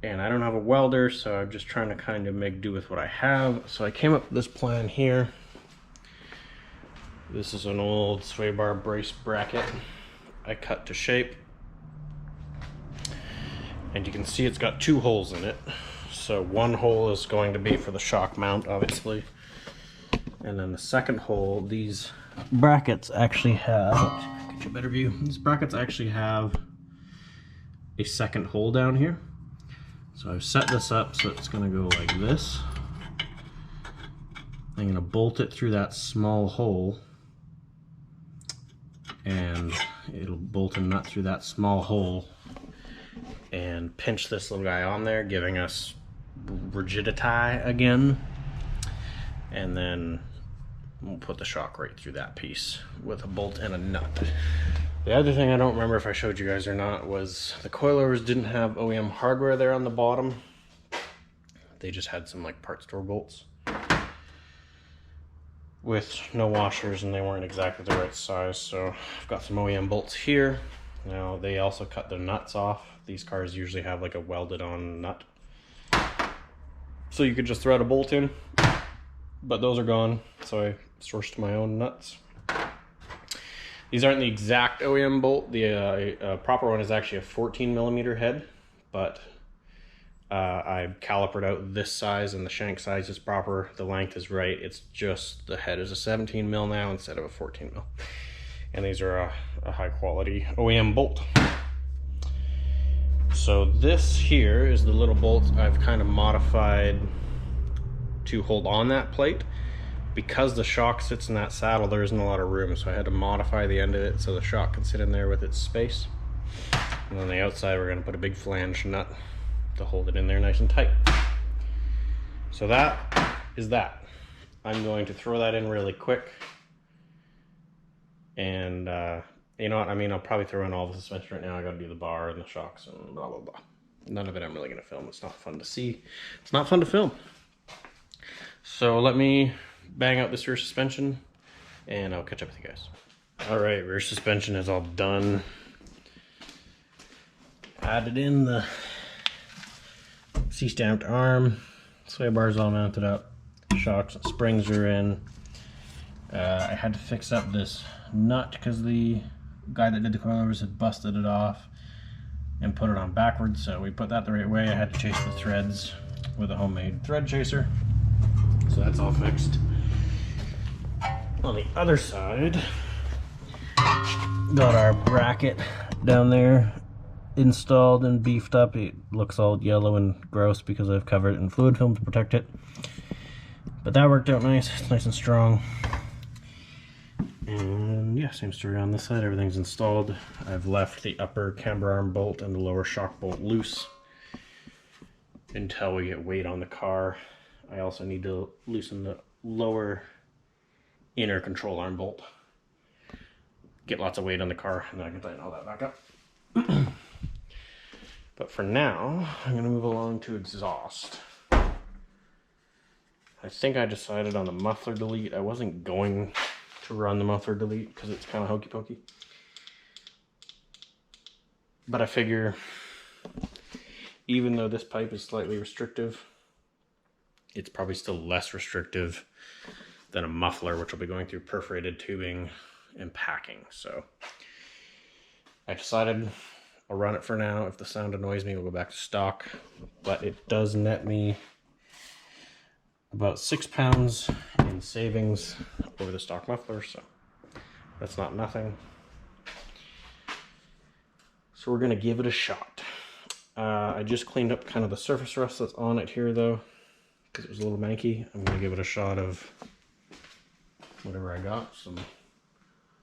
And I don't have a welder, so I'm just trying to kind of make do with what I have. So I came up with this plan here. This is an old sway bar brace bracket I cut to shape. And you can see it's got two holes in it. So one hole is going to be for the shock mount, obviously. And then the second hole, these brackets actually have, get you a better view, these brackets actually have a second hole down here. So I've set this up so it's going to go like this. I'm going to bolt it through that small hole, and it'll bolt a nut through that small hole and pinch this little guy on there, giving us rigidity again. And then we'll put the shock right through that piece with a bolt and a nut. The other thing I don't remember if I showed you guys or not was the coilovers didn't have OEM hardware there on the bottom. They just had some like part store bolts with no washers, and they weren't exactly the right size. So I've got some OEM bolts here. Now they also cut the nuts off. These cars usually have like a welded on nut, so you could just thread a bolt in, but those are gone, so I sourced my own nuts. These aren't the exact OEM bolt. The proper one is actually a 14mm head, but I calipered out this size and the shank size is proper. The length is right. It's just the head is a 17mm now instead of a 14mm. And these are a high quality OEM bolt. So this here is the little bolt I've kind of modified to hold on that plate. Because the shock sits in that saddle, there isn't a lot of room, so I had to modify the end of it so the shock can sit in there with its space. And on the outside, we're going to put a big flange nut to hold it in there nice and tight. So that is that. I'm going to throw that in really quick and You know what, I mean, I'll probably throw in all the suspension right now. I gotta do the bar and the shocks and blah, blah, blah. None of it I'm really gonna film. It's not fun to see. It's not fun to film. So let me bang out this rear suspension and I'll catch up with you guys. All right, rear suspension is all done. Added in the C-stamped arm. Sway bar's all mounted up. Shocks and springs are in. I had to fix up this nut because the guy that did the coilovers had busted it off and put it on backwards, so we put that the right way. I had to chase the threads with a homemade thread chaser, so that's all fixed. On the other side, got our bracket down there installed and beefed up. It looks all yellow and gross because I've covered it in fluid film to protect it, but that worked out nice. It's nice and strong. And yeah, same story on this side. Everything's installed. I've left the upper camber arm bolt and the lower shock bolt loose until we get weight on the car. I also need to loosen the lower inner control arm bolt. Get lots of weight on the car, and then I can tighten all that back up. But for now, I'm going to move along to exhaust. I think I decided on the muffler delete. I wasn't going to run the muffler delete because it's kind of hokey pokey, but I figure even though this pipe is slightly restrictive, it's probably still less restrictive than a muffler, which will be going through perforated tubing and packing. So I decided I'll run it for now. If the sound annoys me, we'll go back to stock, but it does net me about 6 pounds in savings over the stock muffler, so that's not nothing. So we're gonna give it a shot. I just cleaned up kind of the surface rust that's on it here though, because it was a little manky. I'm gonna give it a shot of whatever I got, some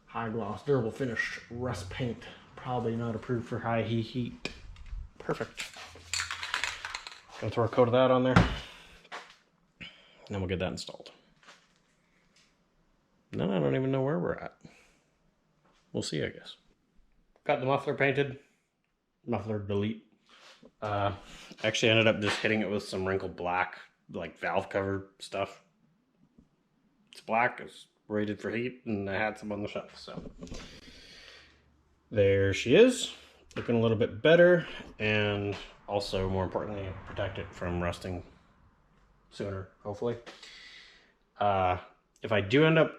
high gloss durable finish rust paint, probably not approved for high heat. Perfect. Gonna throw a coat of that on there. And then we'll get that installed. No, I don't even know where we're at. We'll see, I guess. Got the muffler painted. Muffler delete. Actually ended up just hitting it with some wrinkled black, like valve cover stuff. It's black, it's rated for heat, and I had some on the shelf, so. There she is. Looking a little bit better, and also, more importantly, protect it from rusting sooner, hopefully. If I do end up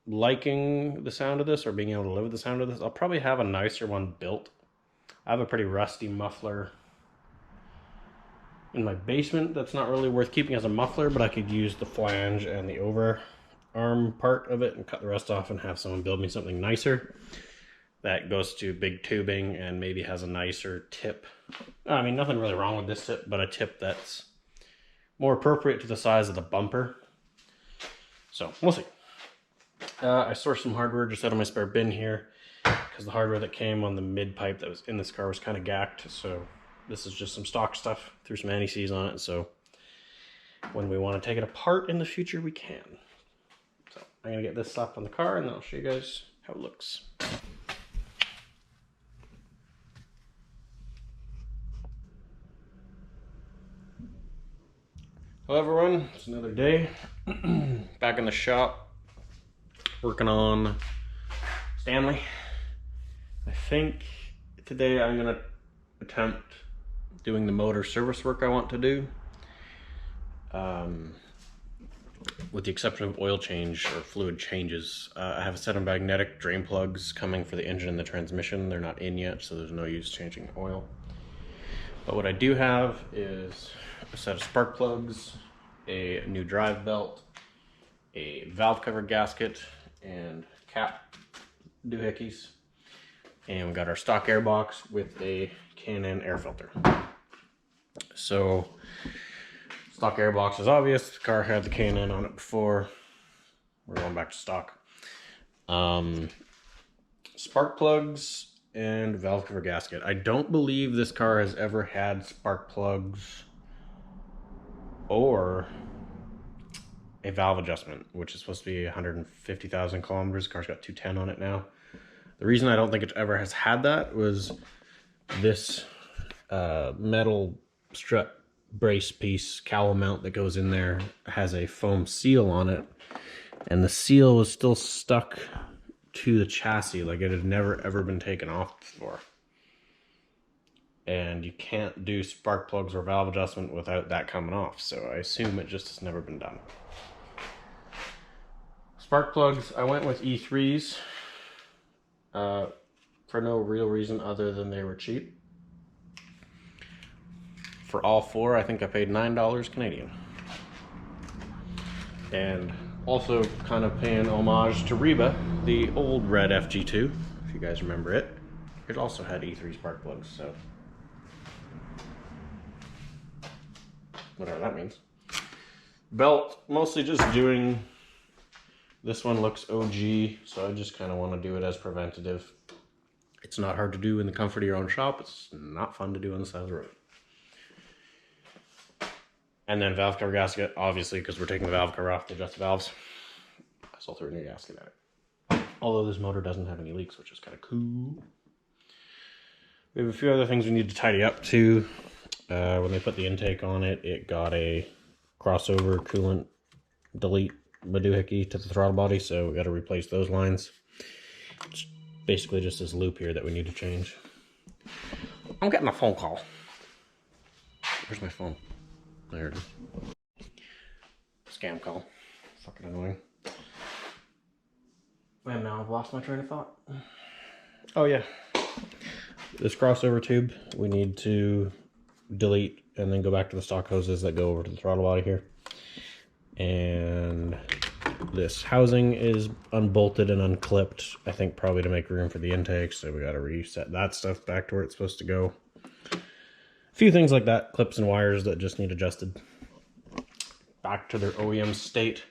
liking the sound of this or being able to live with the sound of this, I'll probably have a nicer one built. I have a pretty rusty muffler in my basement that's not really worth keeping as a muffler, but I could use the flange and the overarm part of it and cut the rest off and have someone build me something nicer that goes to big tubing and maybe has a nicer tip. I mean, nothing really wrong with this tip, but a tip that's more appropriate to the size of the bumper. So we'll see. I sourced some hardware just out of my spare bin here because the hardware that came on the mid pipe that was in this car was kind of gacked. So this is just some stock stuff. Threw some anti-seize on it, so when we want to take it apart in the future, we can. So I'm gonna get this slapped on the car and then I'll show you guys how it looks. Hello everyone, it's another day. Back in the shop, working on Stanley. I think today I'm gonna attempt doing the motor service work I want to do. With the exception of oil change or fluid changes. I have a set of magnetic drain plugs coming for the engine and the transmission. They're not in yet, so there's no use changing oil. But what I do have is a set of spark plugs, a new drive belt, a valve cover gasket, and cap doohickeys. And we got our stock air box with a K&N air filter. So, stock air box is obvious. The car had the K&N on it before. We're going back to stock. Spark plugs and valve cover gasket. I don't believe this car has ever had spark plugs or a valve adjustment, which is supposed to be 150,000 kilometers. The car's got 210 on it now. The reason I don't think it ever has had that was this metal strut brace piece, cowl mount that goes in there, has a foam seal on it, and the seal was still stuck to the chassis, like it had never ever been taken off before. And you can't do spark plugs or valve adjustment without that coming off, so I assume it just has never been done. Spark plugs, I went with E3s for no real reason other than they were cheap. For all four, I think I paid $9 Canadian. And also kind of paying homage to Reba, the old red FG2, if you guys remember it. It also had E3 spark plugs, so whatever that means. Belt, mostly just doing, this one looks OG, so I just kind of want to do it as preventative. It's not hard to do in the comfort of your own shop. It's not fun to do on the side of the road. And then valve cover gasket, obviously, because we're taking the valve cover off to adjust the valves. I still threw a new gasket at it. Although this motor doesn't have any leaks, which is kind of cool. We have a few other things we need to tidy up too. When they put the intake on it, it got a crossover coolant delete doohickey to the throttle body, so we got to replace those lines. It's basically just this loop here that we need to change. I'm getting a phone call. Where's my phone? There it is. Scam call. Fucking annoying. And now I've lost my train of thought. Oh yeah. This crossover tube we need to delete and then go back to the stock hoses that go over to the throttle body here. And this housing is unbolted and unclipped, I think probably to make room for the intake, so we got to reset that stuff back to where it's supposed to go. A few things like that, clips and wires that just need adjusted back to their OEM state.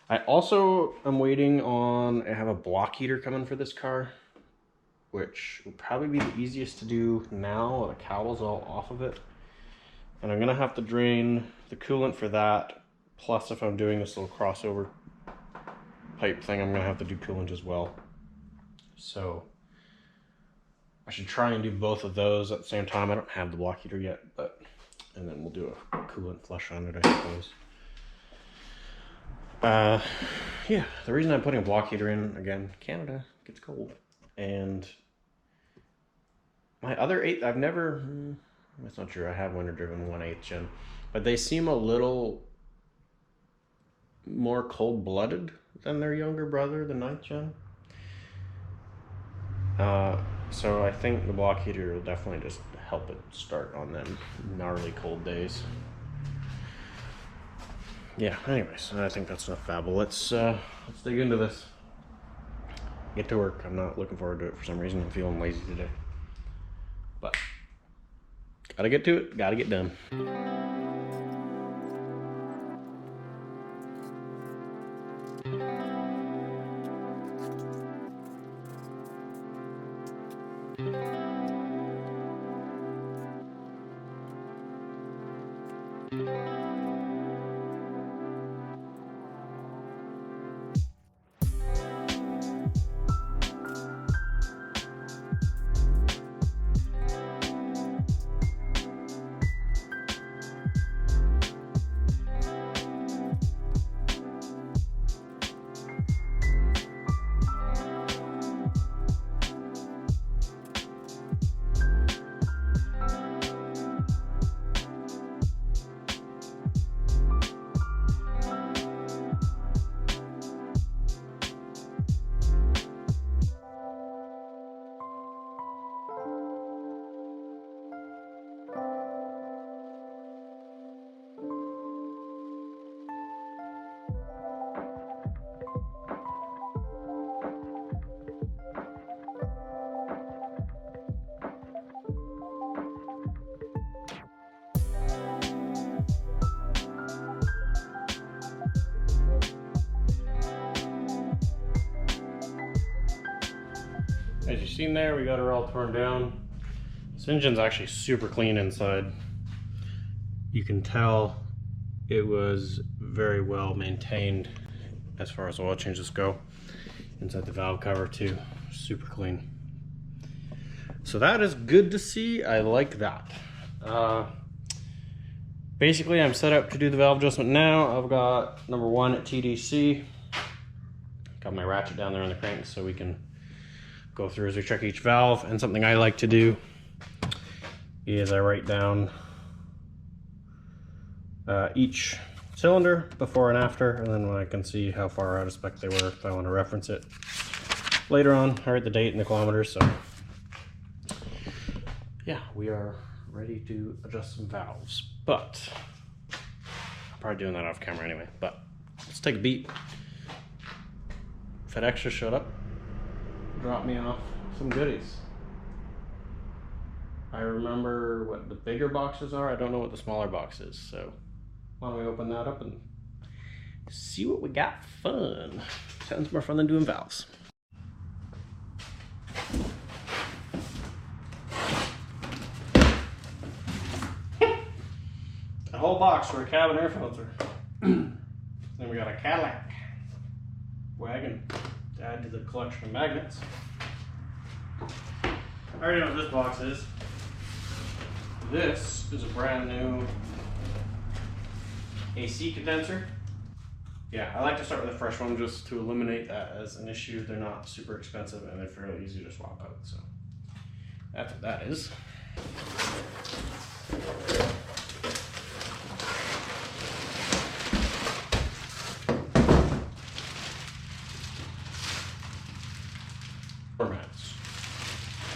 I also am waiting on, I have a block heater coming for this car, which will probably be the easiest to do now. The cowl's all off of it. And I'm gonna have to drain the coolant for that. Plus, if I'm doing this little crossover pipe thing, I'm gonna have to do coolant as well. So I should try and do both of those at the same time. I don't have the block heater yet, but, and then we'll do a coolant flush on it, I suppose. Yeah, the reason I'm putting a block heater in, again, Canada gets cold. And my other 8, I've never, that's not true, I have winter driven 1/8 gen, but they seem a little more cold-blooded than their younger brother, the 9th gen. So I think the block heater will definitely just help it start on them gnarly cold days. Yeah, anyways, I think that's enough babble. Let's dig into this. Get to work. I'm not looking forward to it for some reason. I'm feeling lazy today. But gotta get to it, gotta get done. As you've seen there, we got her all torn down. This engine's actually super clean inside. You can tell it was very well maintained as far as oil changes go. Inside the valve cover too, super clean. So that is good to see. I like that. Basically, I'm set up to do the valve adjustment now. I've got number 1 at TDC. Got my ratchet down there on the crank so we can go through as we check each valve. And something I like to do is I write down each cylinder before and after, and then I can see how far out of spec they were if I want to reference it later on. I write the date and the kilometers. So yeah, we are ready to adjust some valves, but I'm probably doing that off camera anyway. But let's take a beat. FedEx just showed up, dropped me off some goodies. I remember what the bigger boxes are. I don't know what the smaller box is, so why don't we open that up and see what we got? Fun. Sounds more fun than doing valves. A whole box for a cabin air filter. Then we got a Cadillac wagon to add to the collection of magnets. I already know what this box is. This is a brand new AC condenser. Yeah, I like to start with a fresh one just to eliminate that as an issue. They're not super expensive and they're fairly easy to swap out. So that's what that is. Mats.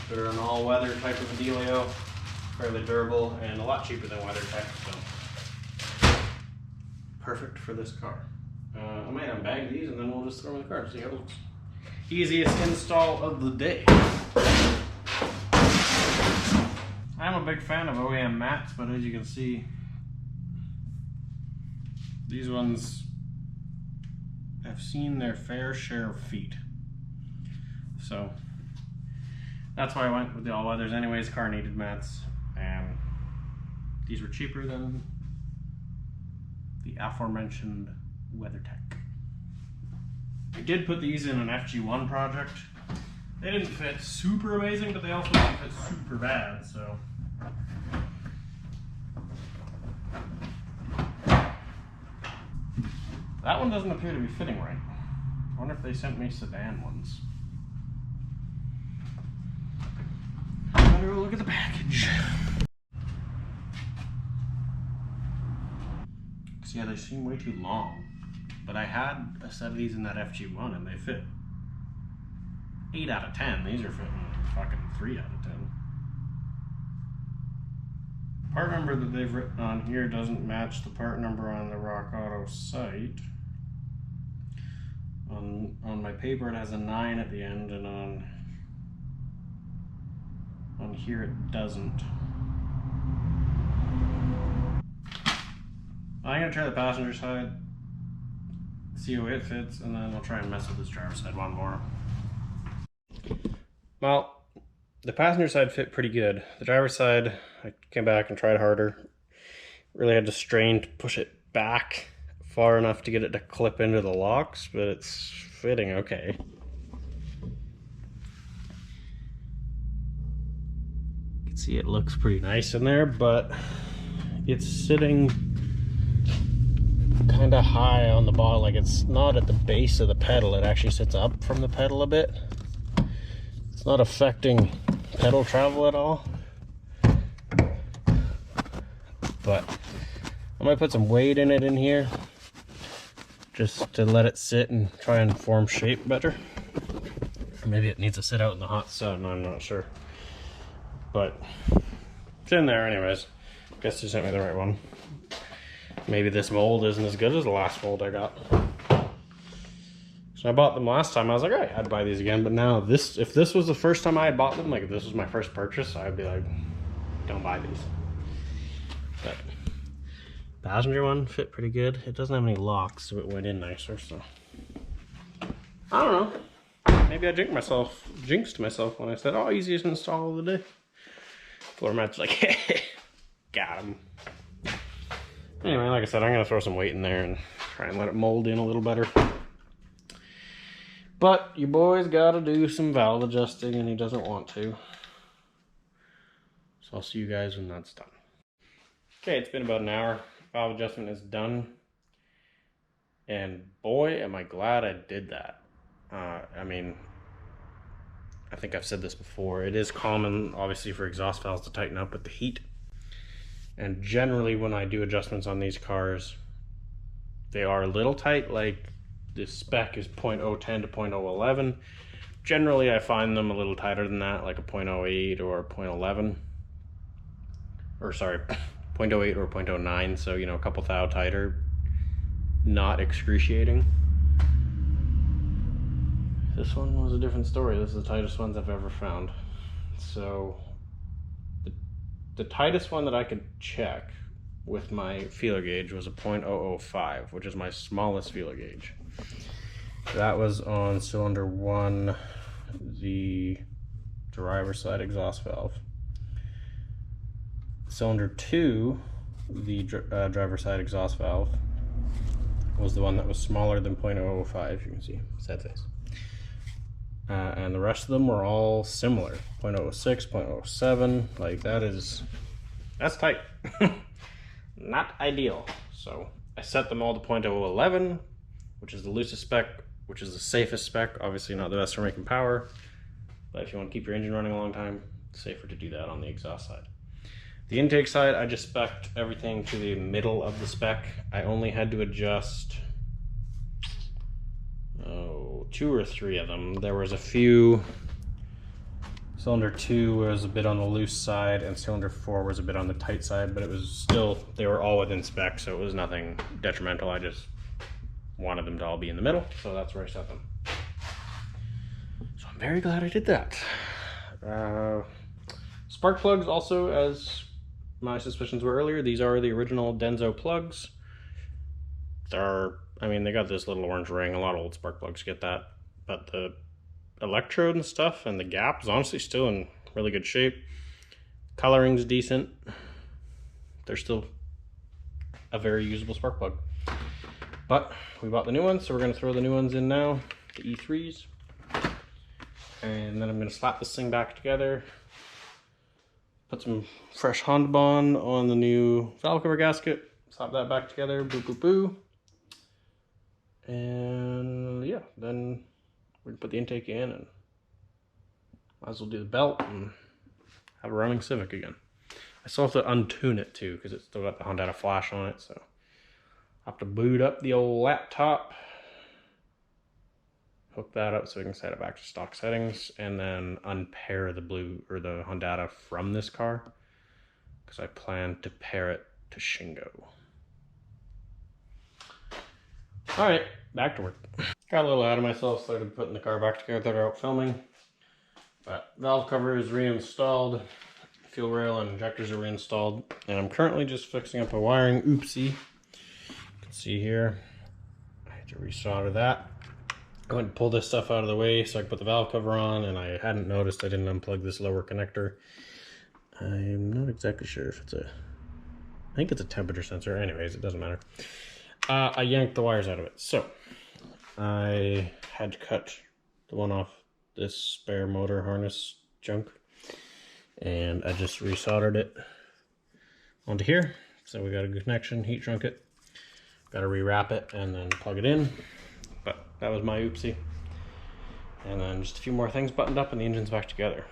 They're an all-weather type of a dealio, fairly durable and a lot cheaper than WeatherTech, so perfect for this car. I might unbag these and then we'll just throw them in the car and see how it looks. Easiest install of the day. I'm a big fan of OEM mats, but as you can see, these ones have seen their fair share of feet. So that's why I went with the all-weathers anyways. Car needed mats, and these were cheaper than the aforementioned WeatherTech. I did put these in an FG1 project. They didn't fit super amazing, but they also didn't fit super bad, so. That one doesn't appear to be fitting right. I wonder if they sent me sedan ones. Better look at the package. So yeah, they seem way too long. But I had a set of these in that FG1 and they fit 8 out of 10. These are fitting fucking 3 out of 10. Part number that they've written on here doesn't match the part number on the Rock Auto site. On my paper it has a 9 at the end, and on here it doesn't. I'm gonna try the passenger side, see how it fits, and then I'll try and mess with this driver's side one more. Well, the passenger side fit pretty good. The driver's side, I came back and tried harder. Really had to strain to push it back far enough to get it to clip into the locks, but it's fitting okay. You can see it looks pretty nice in there, but it's sitting kind of high on the bottom. Like, it's not at the base of the pedal, it actually sits up from the pedal a bit. It's not affecting pedal travel at all, but I might put some weight in it in here just to let it sit and try and form shape better. Or maybe it needs to sit out in the hot sun, I'm not sure, but it's in there anyways. Guess they sent me the right one. Maybe this mold isn't as good as the last mold I got. So I bought them last time, I was like, all right, I'd buy these again. But now this, if this was the first time I had bought them, like if this was my first purchase, I'd be like, don't buy these. But passenger one fit pretty good. It doesn't have any locks, so it went in nicer, so. I don't know. Maybe I jinxed myself when I said, oh, easiest install of the day. Floor mat's like, hey, got him. Anyway, like I said, I'm gonna throw some weight in there and try and let it mold in a little better. But your boy's got to do some valve adjusting and he doesn't want to. So I'll see you guys when that's done. Okay, it's been about an hour. Valve adjustment is done. And boy, am I glad I did that. I mean, I think I've said this before. It is common, obviously, for exhaust valves to tighten up with the heat. And generally, when I do adjustments on these cars, they are a little tight. Like, the spec is 0.010 to 0.011. Generally, I find them a little tighter than that, like a 0.08 or 0.11. Or sorry, 0.08 or 0.09. So, you know, a couple thou tighter. Not excruciating. This one was a different story. This is the tightest ones I've ever found. So the tightest one that I could check with my feeler gauge was a 0.005, which is my smallest feeler gauge. That was on cylinder 1, the driver's side exhaust valve. Cylinder 2, the driver's side exhaust valve, was the one that was smaller than 0.005. You can see, sad face. And the rest of them were all similar, 0.006, 0.07. Like, that's tight. Not ideal. So I set them all to 0.011, which is the loosest spec, which is the safest spec. Obviously not the best for making power, but if you want to keep your engine running a long time, it's safer to do that on the exhaust side. The intake side, I just spec'd everything to the middle of the spec. I only had to adjust 2 or 3 of them. There was a few. Cylinder 2 was a bit on the loose side, and cylinder 4 was a bit on the tight side, but it was still, they were all within spec, so it was nothing detrimental. I just wanted them to all be in the middle, so that's where I set them. So I'm very glad I did that. Spark plugs also, as my suspicions were earlier, these are the original Denso plugs. I mean, they got this little orange ring. A lot of old spark plugs get that. But the electrode and stuff and the gap is honestly still in really good shape. Coloring's decent. They're still a very usable spark plug. But we bought the new ones, so we're going to throw the new ones in now, the E3s. And then I'm going to slap this thing back together. Put some fresh Honda Bond on the new valve cover gasket. Slap that back together. Boo, boo, boo. And yeah, then we can put the intake in and might as well do the belt and have a running Civic again. I still have to untune it too because it's still got the Honda flash on it, so I have to boot up the old laptop, hook that up so we can set it back to stock settings, and then unpair the blue or the Honda from this car because I plan to pair it to Shingo. All right, back to work. Got a little ahead of myself, started putting the car back together out filming. But valve cover is reinstalled, fuel rail and injectors are reinstalled, and I'm currently just fixing up a wiring oopsie. You can see here, I had to resolder that. I went to pull this stuff out of the way so I could put the valve cover on, and I hadn't noticed I didn't unplug this lower connector. I'm not exactly sure if it's I think it's a temperature sensor. Anyways, it doesn't matter. I yanked the wires out of it. So I had to cut the one off this spare motor harness junk, and I just resoldered it onto here. So we got a good connection, heat shrunk it, got to rewrap it and then plug it in. But that was my oopsie. And then just a few more things buttoned up and the engine's back together.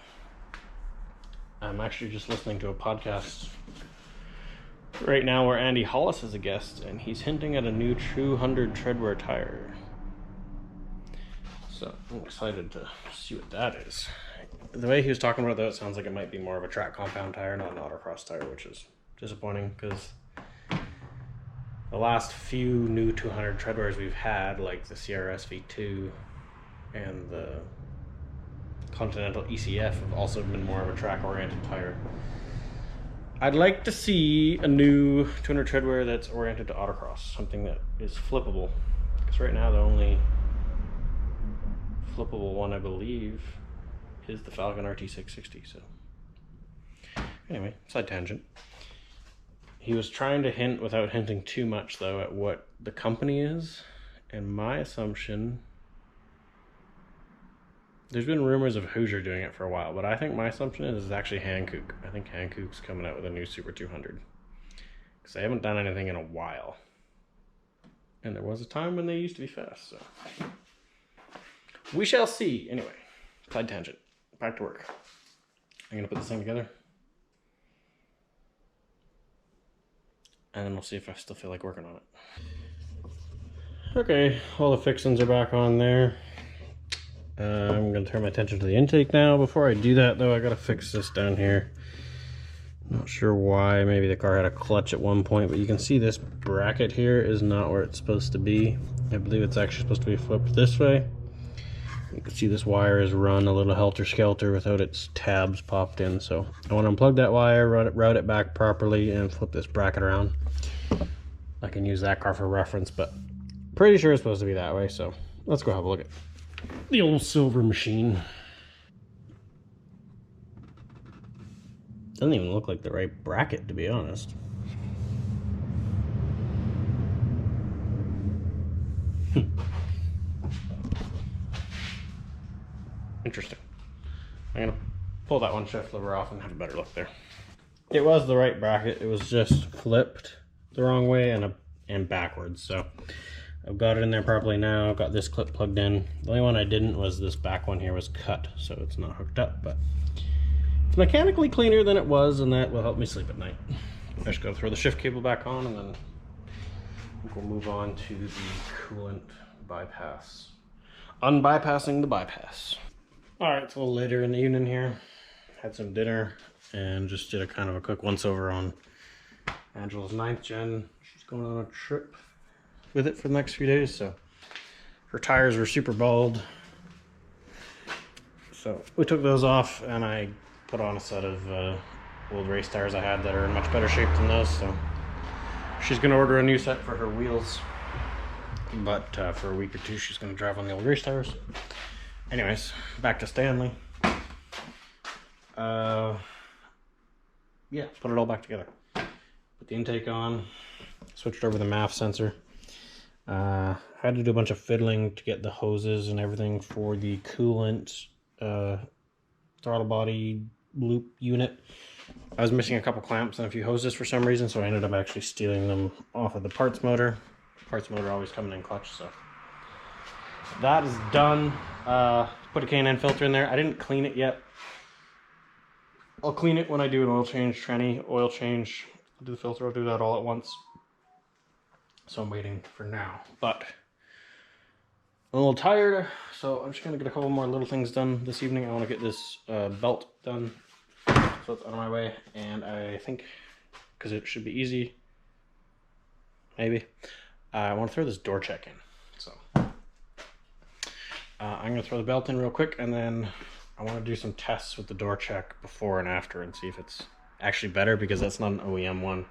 I'm actually just listening to a podcast right now where Andy Hollis is a guest, and he's hinting at a new 200 treadwear tire. So I'm excited to see what that is. The way he was talking about that, it sounds like it might be more of a track compound tire, not an autocross tire, which is disappointing because the last few new 200 treadwears we've had, like the CRS V2 and the Continental ECF, have also been more of a track-oriented tire. I'd like to see a new 200 treadwear that's oriented to autocross, something that is flippable. Because right now the only flippable one, I believe, is the Falcon RT660. So anyway, side tangent. He was trying to hint, without hinting too much though, at what the company is. And my assumption There's been rumors of Hoosier doing it for a while, but I think my assumption is it's actually Hankook. I think Hankook's coming out with a new Super 200. Because they haven't done anything in a while. And there was a time when they used to be fast, so. We shall see. Anyway, side tangent. Back to work. I'm gonna put this thing together. And then we'll see if I still feel like working on it. Okay, all the fixings are back on there. I'm going to turn my attention to the intake now. Before I do that, though, I got to fix this down here. Not sure why. Maybe the car had a clutch at one point, but you can see this bracket here is not where it's supposed to be. I believe it's actually supposed to be flipped this way. You can see this wire is run a little helter-skelter without its tabs popped in. So I want to unplug that wire, route it back properly, and flip this bracket around. I can use that car for reference, but pretty sure it's supposed to be that way. So let's go have a look at the old silver machine. Doesn't even look like the right bracket, to be honest. Interesting. I'm gonna pull that one shift lever off and have a better look there. It was the right bracket. It was just flipped the wrong way and backwards. So I've got it in there properly now. I've got this clip plugged in. The only one I didn't was this back one here was cut, so it's not hooked up, but it's mechanically cleaner than it was, and that will help me sleep at night. I just gotta throw the shift cable back on, and then we'll move on to the coolant bypass. Unbypassing the bypass. All right, it's a little later in the evening here. Had some dinner and just did a kind of a quick once over on Angela's 9th gen. She's going on a trip with it for the next few days, so her tires were super bald. So we took those off and I put on a set of old race tires I had that are in much better shape than those. So she's gonna order a new set for her wheels, but for a week or two she's gonna drive on the old race tires. Anyways, back to Stanley. Yeah, put it all back together. Put the intake on, switched over the MAF sensor. Had to do a bunch of fiddling to get the hoses and everything for the coolant throttle body loop unit. I was missing a couple clamps and a few hoses for some reason, so I ended up actually stealing them off of the parts motor. Parts motor always coming in clutch, so that is done. Put a K&N filter in there. I didn't clean it yet. I'll clean it when I do an oil change, tranny oil change. I'll do the filter, I'll do that all at once. So I'm waiting for now, but I'm a little tired, so I'm just gonna get a couple more little things done this evening. I wanna get this belt done, so it's out of my way, and I think, because it should be easy, maybe, I wanna throw this door check in. So I'm gonna throw the belt in real quick, and then I want to do some tests with the door check before and after and see if it's actually better, because that's not an OEM one.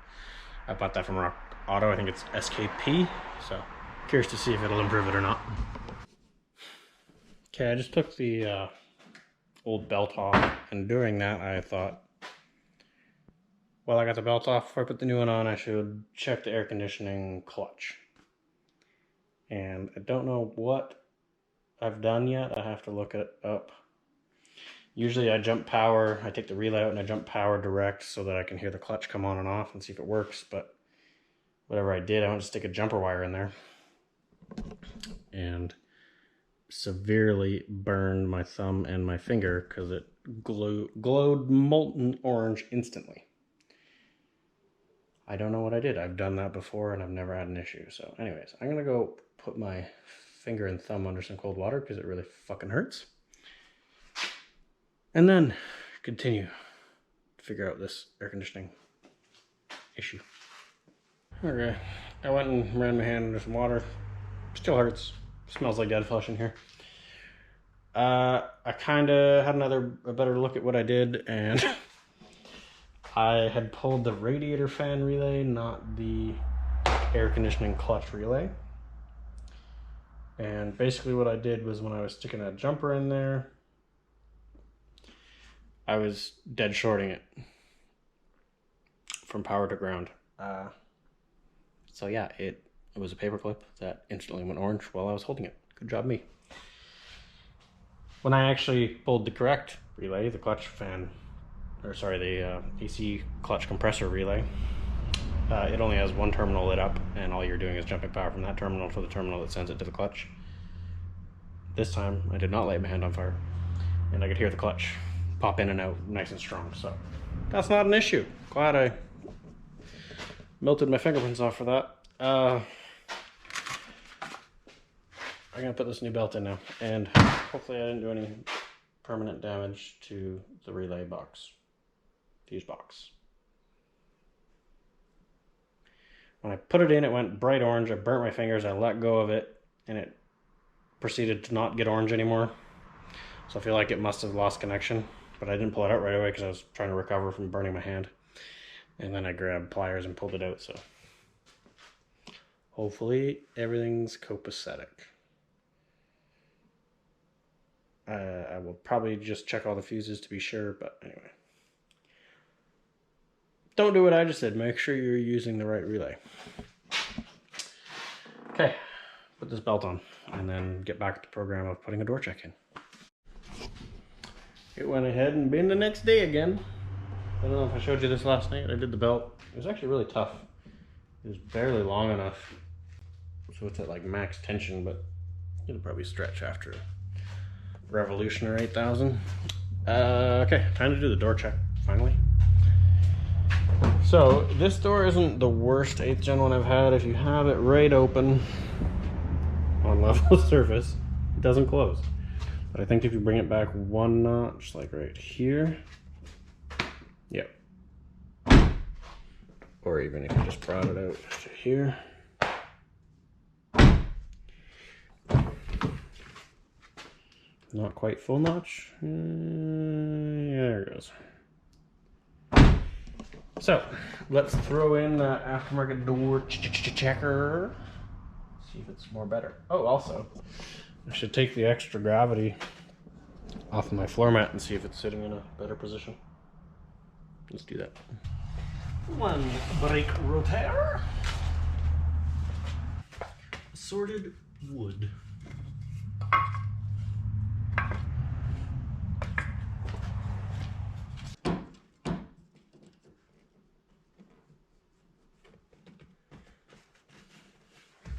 I bought that from Rock Auto. I think it's SKP, so curious to see if it'll improve it or not. Okay, I just took the old belt off, and during that I thought, while I got the belt off, before I put the new one on, I should check the air conditioning clutch. And I don't know what I've done yet. I have to look it up. Usually I jump power, I take the relay out and I jump power direct so that I can hear the clutch come on and off and see if it works, but whatever I did, I went to stick a jumper wire in there and severely burned my thumb and my finger because it glowed molten orange instantly. I don't know what I did. I've done that before and I've never had an issue. So anyways, I'm gonna go put my finger and thumb under some cold water because it really fucking hurts. And then continue to figure out this air conditioning issue. Okay, I went and ran my hand under some water. Still hurts. Smells like dead flesh in here. I kind of had a better look at what I did, and I had pulled the radiator fan relay, not the air conditioning clutch relay. And basically what I did was, when I was sticking that jumper in there, I was dead shorting it from power to ground. So yeah, it was a paper clip that instantly went orange while I was holding it. Good job me. When I actually pulled the correct relay, the clutch fan, or sorry, the AC clutch compressor relay, it only has one terminal lit up, and all you're doing is jumping power from that terminal to the terminal that sends it to the clutch. This time, I did not light my hand on fire, and I could hear the clutch pop in and out nice and strong, so that's not an issue. Glad I melted my fingerprints off for that. I'm gonna put this new belt in now, and hopefully I didn't do any permanent damage to the relay box, fuse box. When I put it in, it went bright orange. I burnt my fingers, I let go of it, and it proceeded to not get orange anymore. So I feel like it must have lost connection, but I didn't pull it out right away because I was trying to recover from burning my hand. And then I grabbed pliers and pulled it out, so hopefully everything's copacetic. I will probably just check all the fuses to be sure, but anyway. Don't do what I just did. Make sure you're using the right relay. Okay, put this belt on and then get back to the program of putting a door check in. It went ahead and been the next day again. I don't know if I showed you this last night. I did the belt. It was actually really tough. It was barely long enough. So it's at like max tension, but it'll probably stretch after a revolution or 8,000. Okay, time to do the door check, finally. So this door isn't the worst 8th gen one I've had. If you have it right open on level surface, it doesn't close. But I think if you bring it back one notch, like right here, yep. Or even if you just brought it out to here. Not quite full notch. There it goes. So let's throw in the aftermarket door checker. See if it's more better. Oh, also, I should take the extra gravity off of my floor mat and see if it's sitting in a better position. Let's do that. One brake rotator. Assorted wood.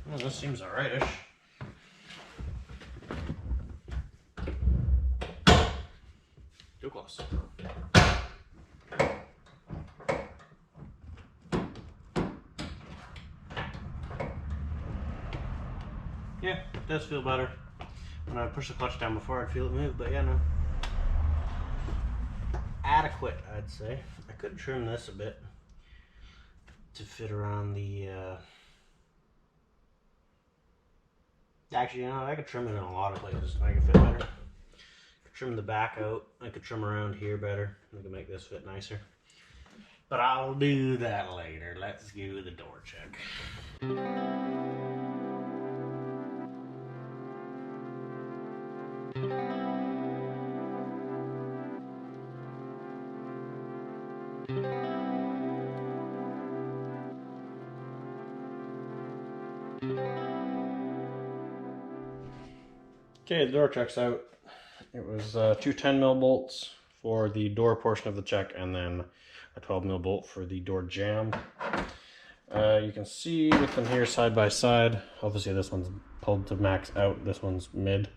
Well, this seems alright-ish. Too close. Yeah, it does feel better. When I push the clutch down before, I'd feel it move, but yeah, no. Adequate, I'd say. I could trim this a bit to fit around the actually, you know, I could trim it in a lot of places to make it fit better. Could trim the back out. I could trim around here better. I could make this fit nicer. But I'll do that later. Let's do the door check. Okay, the door check's out. It was 2 10mm bolts for the door portion of the check, and then a 12mm bolt for the door jamb. You can see with them here side by side. Obviously this one's pulled to max out, this one's mid.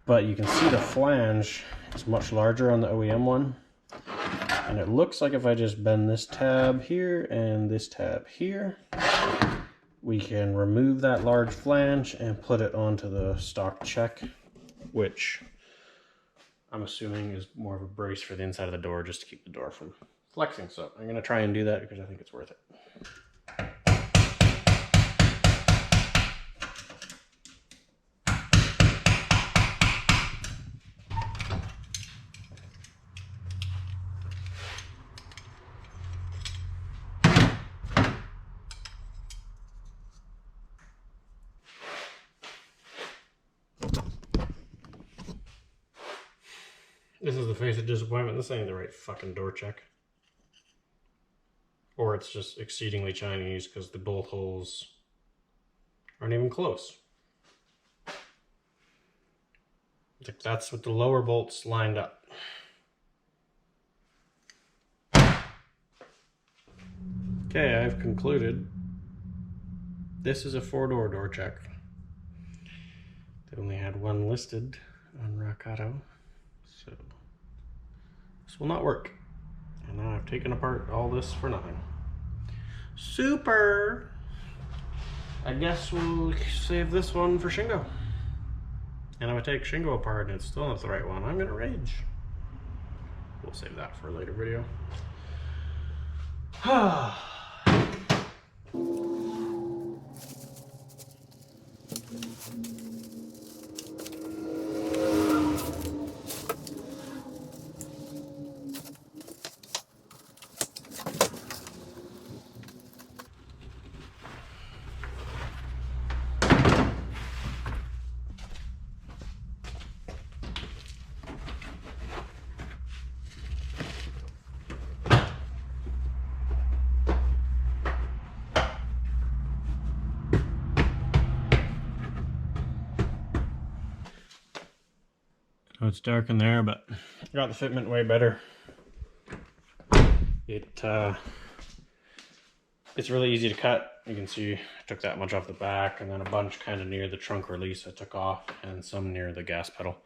But you can see the flange is much larger on the OEM one. And it looks like if I just bend this tab here and this tab here, we can remove that large flange and put it onto the stock check, which I'm assuming is more of a brace for the inside of the door just to keep the door from flexing. So I'm going to try and do that because I think it's worth it. This is the face of disappointment. This ain't the right fucking door check. Or it's just exceedingly Chinese because the bolt holes aren't even close. Like that's with the lower bolts lined up. Okay, I've concluded. This is a 4-door door check. They only had one listed on Rockauto, so this will not work. And now I've taken apart all this for nothing. Super! I guess we'll save this one for Shingo. And if I take Shingo apart and it's still not the right one, I'm gonna rage. We'll save that for a later video. Oh, it's dark in there, but I got the fitment way better. It's really easy to cut. You can see I took that much off the back, and then a bunch kind of near the trunk release I took off, and some near the gas pedal.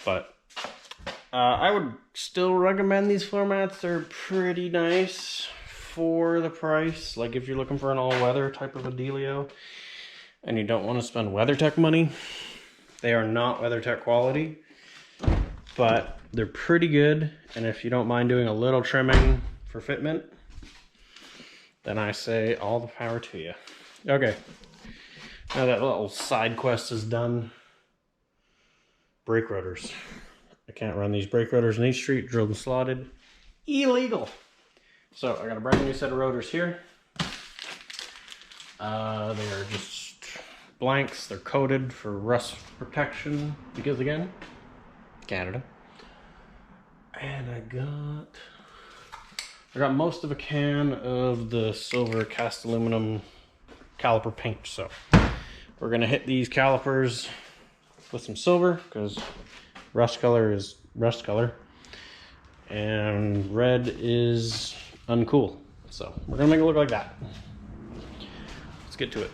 But I would still recommend these floor mats. They're pretty nice for the price. Like if you're looking for an all-weather type of a dealio and you don't want to spend WeatherTech money, they are not WeatherTech quality, but they're pretty good. And if you don't mind doing a little trimming for fitment, then I say all the power to you. Okay, now that little side quest is done, brake rotors. I can't run these brake rotors in East Street, drilled and slotted. Illegal. So I got a brand new set of rotors here. They are just blanks. They're coated for rust protection because, again, Canada. And I got most of a can of the silver cast aluminum caliper paint. So we're gonna hit these calipers with some silver because rust color is rust color and red is uncool. So we're gonna make it look like that. Let's get to it.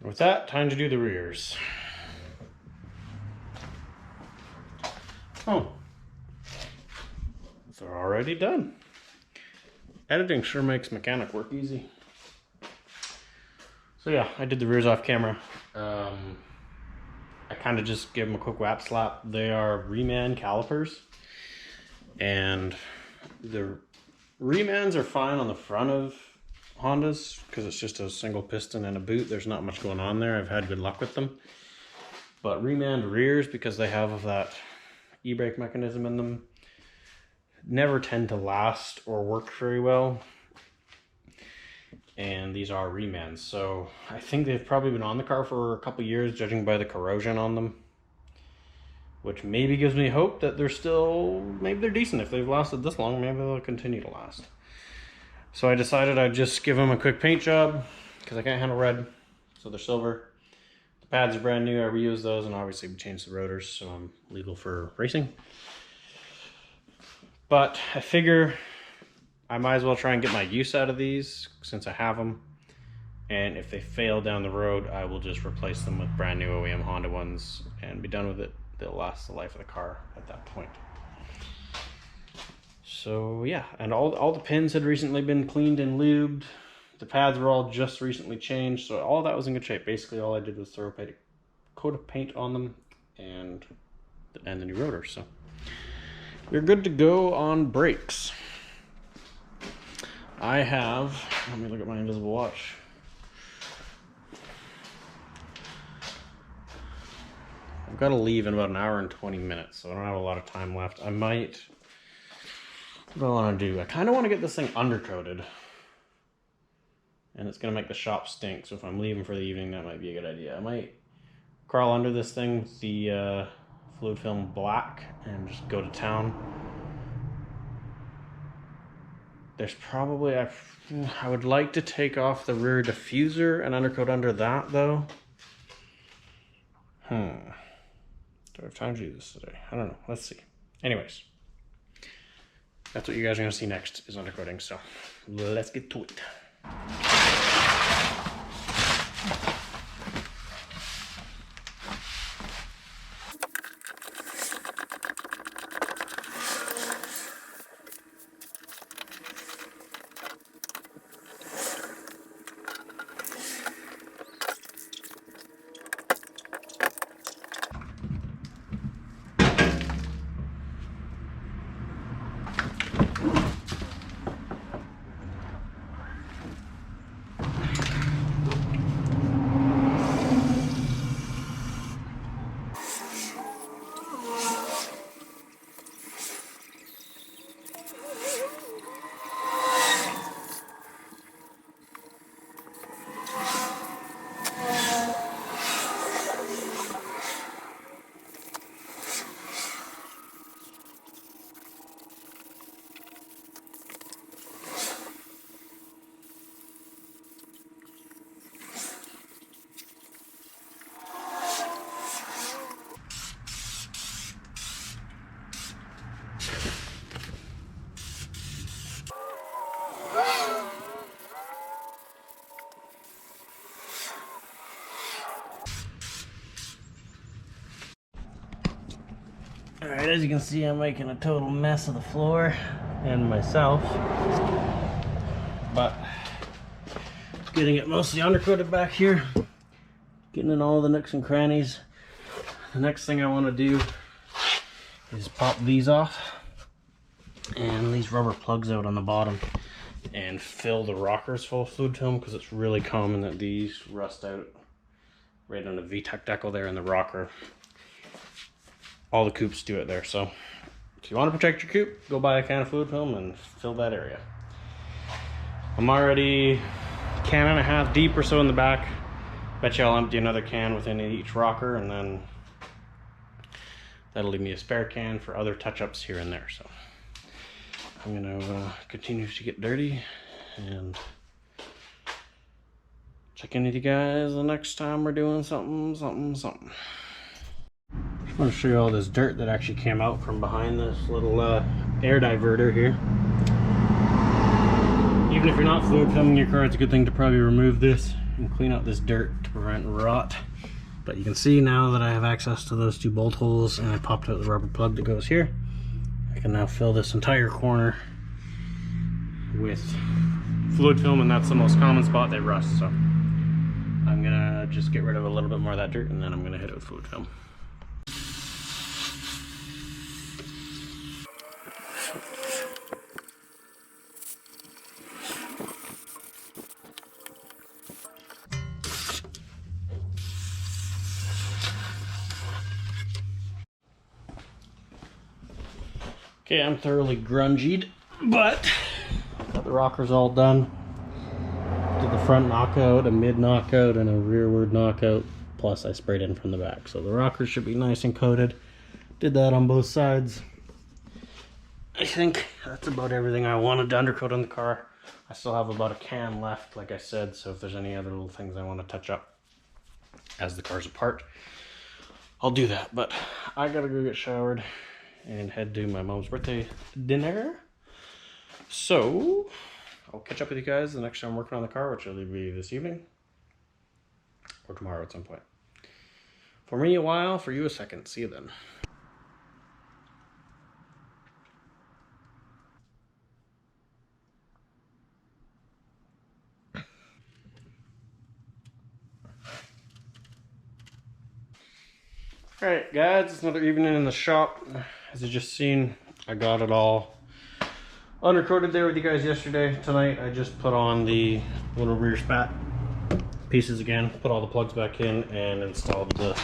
With that, time to do the rears. Oh, they're already done. Editing sure makes mechanic work easy. So yeah, I did the rears off camera. I kind of just give them a quick whap slap. They are reman calipers, and the remans are fine on the front of Hondas because it's just a single piston and a boot. There's not much going on there. I've had good luck with them. But remanned rears, because they have that e-brake mechanism in them, never tend to last or work very well. And these are remans, so I think they've probably been on the car for a couple years, judging by the corrosion on them, which maybe gives me hope that they're still, maybe they're decent. If they've lasted this long, maybe they'll continue to last. So I decided I'd just give them a quick paint job because I can't handle red, so they're silver. The pads are brand new. I reused those, and obviously we changed the rotors, so I'm legal for racing. But I figure I might as well try and get my use out of these since I have them. And if they fail down the road, I will just replace them with brand new OEM Honda ones and be done with it. They'll last the life of the car at that point. So yeah, and all the pins had recently been cleaned and lubed. The pads were all just recently changed, so all that was in good shape. Basically all I did was throw a coat of paint on them and the new rotors. So we're good to go on brakes. I have, let me look at my invisible watch. I've got to leave in about an hour and 20 minutes, so I don't have a lot of time left. What do I want to do? I kind of want to get this thing undercoated. And it's going to make the shop stink, so if I'm leaving for the evening, that might be a good idea. I might crawl under this thing with the fluid film black and just go to town. There's probably, I would like to take off the rear diffuser and undercoat under that though. Do I have time to do this today? I don't know, let's see. Anyways, that's what you guys are gonna see next, is undercoating, so let's get to it. Alright, as you can see, I'm making a total mess of the floor and myself, but getting it mostly undercoated back here, getting in all the nooks and crannies. The next thing I want to do is pop these off and these rubber plugs out on the bottom and fill the rockers full of fluid film, because it's really common that these rust out right on the VTEC decal there in the rocker. All the coupes do it there, so if you want to protect your coupe, go buy a can of fluid film and fill that area. I'm already a can and a half deep or so in the back. Bet you I'll empty another can within each rocker, and then that'll leave me a spare can for other touch-ups here and there. So I'm gonna continue to get dirty and check in with you guys the next time we're doing something. I want to show you all this dirt that actually came out from behind this little air diverter here. Even if you're not fluid filming your car, it's a good thing to probably remove this and clean out this dirt to prevent rot. But you can see now that I have access to those 2 bolt holes and I popped out the rubber plug that goes here, I can now fill this entire corner with fluid film, and that's the most common spot they rust. So I'm gonna just get rid of a little bit more of that dirt, and then I'm gonna hit it with fluid film. Okay, I'm thoroughly grungied, but got the rockers all done. Did the front knockout, a mid knockout, and a rearward knockout. Plus I sprayed in from the back. So the rockers should be nice and coated. Did that on both sides. I think that's about everything I wanted to undercoat on the car. I still have about a can left, like I said, so if there's any other little things I want to touch up as the car's apart, I'll do that. But I gotta go get showered and head to my mom's birthday dinner. So I'll catch up with you guys the next time I'm working on the car, which will either be this evening or tomorrow at some point. For me a while, for you a second. See you then. Alright guys, it's another evening in the shop. As you just seen, I got it all undercoated there with you guys yesterday. Tonight I just put on the little rear spat pieces again, put all the plugs back in, and installed the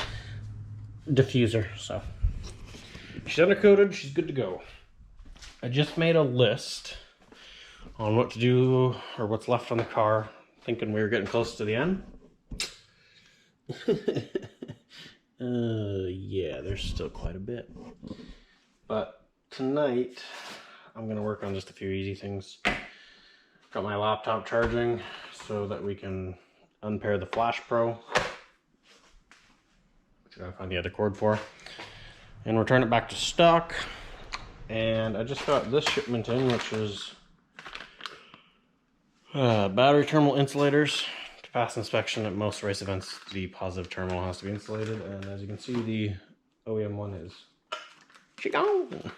diffuser. So she's undercoated, she's good to go. I just made a list on what to do or what's left on the car, thinking we were getting close to the end. Yeah, there's still quite a bit. But tonight, I'm going to work on just a few easy things. Got my laptop charging so that we can unpair the Flash Pro, which I gotta find the other cord for, and return it back to stock. And I just got this shipment in, which is battery terminal insulators. To pass inspection at most race events, the positive terminal has to be insulated, and as you can see, the OEM one is gone.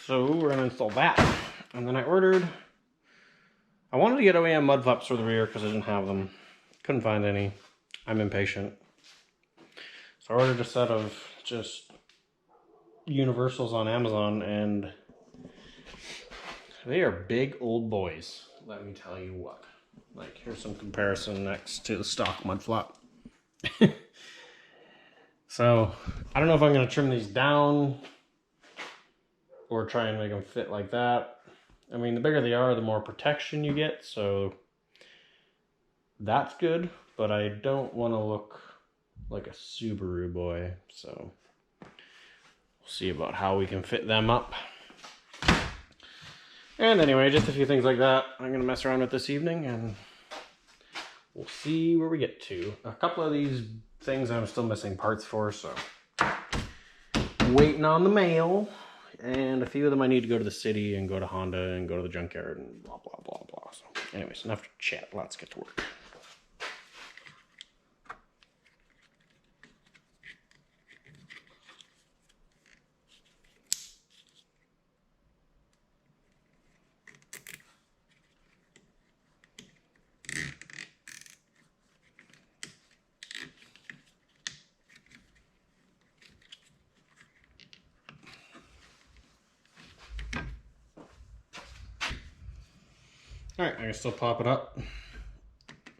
So we're gonna install that. And then I wanted to get OEM mud flaps for the rear because I didn't have them. Couldn't find any. I'm impatient. So I ordered a set of just universals on Amazon, and they are big old boys. Let me tell you what. Like, here's some comparison next to the stock mud flap. So I don't know if I'm gonna trim these down or try and make them fit like that. I mean, the bigger they are, the more protection you get, so that's good, but I don't want to look like a Subaru boy, so we'll see about how we can fit them up. And anyway, just a few things like that I'm going to mess around with this evening, and we'll see where we get to. A couple of these things I'm still missing parts for, so waiting on the mail. And a few of them I need to go to the city and go to Honda and go to the junkyard and blah, blah, blah, blah. So anyways, enough to chat. Let's get to work. Alright, I can still pop it up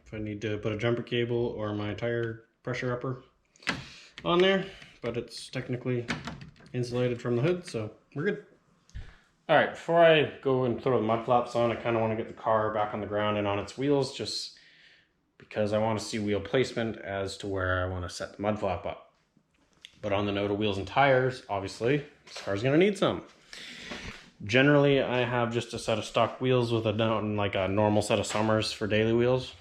if I need to put a jumper cable or my tire pressure upper on there, but it's technically insulated from the hood, so we're good. Alright, before I go and throw the mud flaps on, I kind of want to get the car back on the ground and on its wheels, just because I want to see wheel placement as to where I want to set the mud flap up. But on the note of wheels and tires, obviously, this car's going to need some. Generally, I have just a set of stock wheels with a normal set of Summers for daily wheels.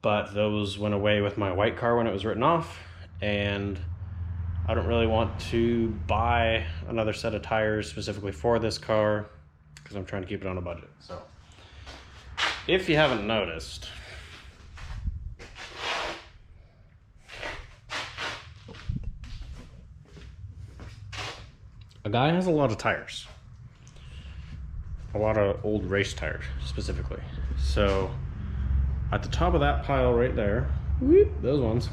But those went away with my white car when it was written off, and I don't really want to buy another set of tires specifically for this car because I'm trying to keep it on a budget. So if you haven't noticed, A guy has a lot of tires. A lot of old race tires, specifically. So, at the top of that pile right there, whoop, those ones,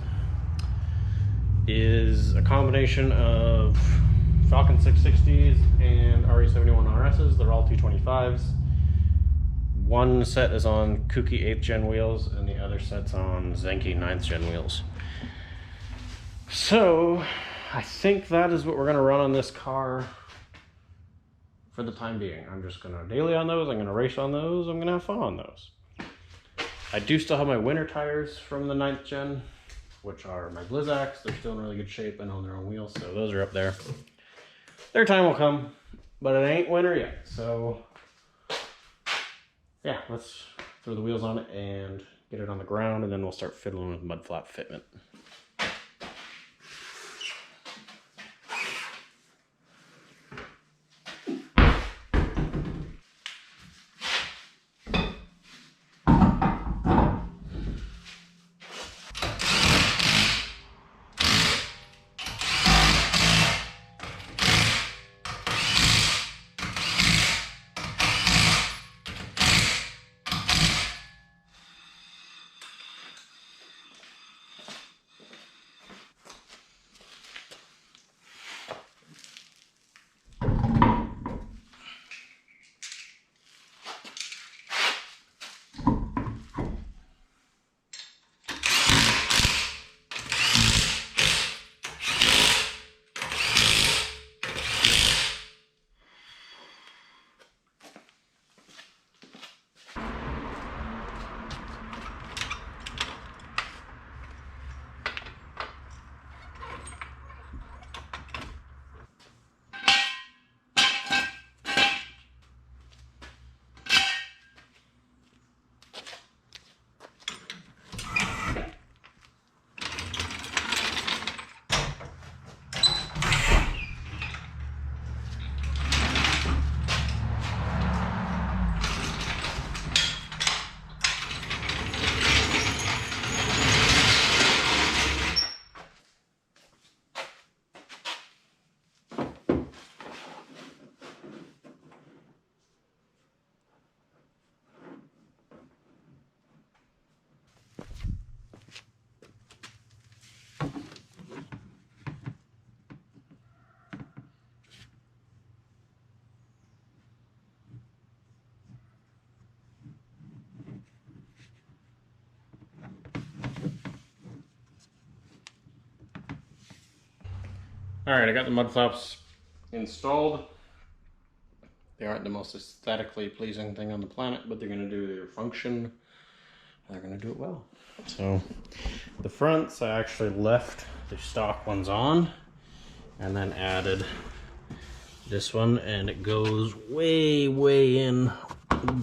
is a combination of Falcon 660s and RE71 RSs. They're all 225s. One set is on Kooky 8th gen wheels, and the other set's on Zenki 9th gen wheels. So, I think that is what we're gonna run on this car for the time being. I'm just gonna daily on those, I'm gonna race on those, I'm gonna have fun on those. I do still have my winter tires from the 9th gen, which are my Blizzaks. They're still in really good shape and on their own wheels, so those are up there. Their time will come, but it ain't winter yet. So yeah, let's throw the wheels on it and get it on the ground, and then we'll start fiddling with mud flap fitment. Alright, I got the mud flaps installed. They aren't the most aesthetically pleasing thing on the planet, but they're going to do their function, and they're going to do it well. So, the fronts, I actually left the stock ones on, and then added this one, and it goes way in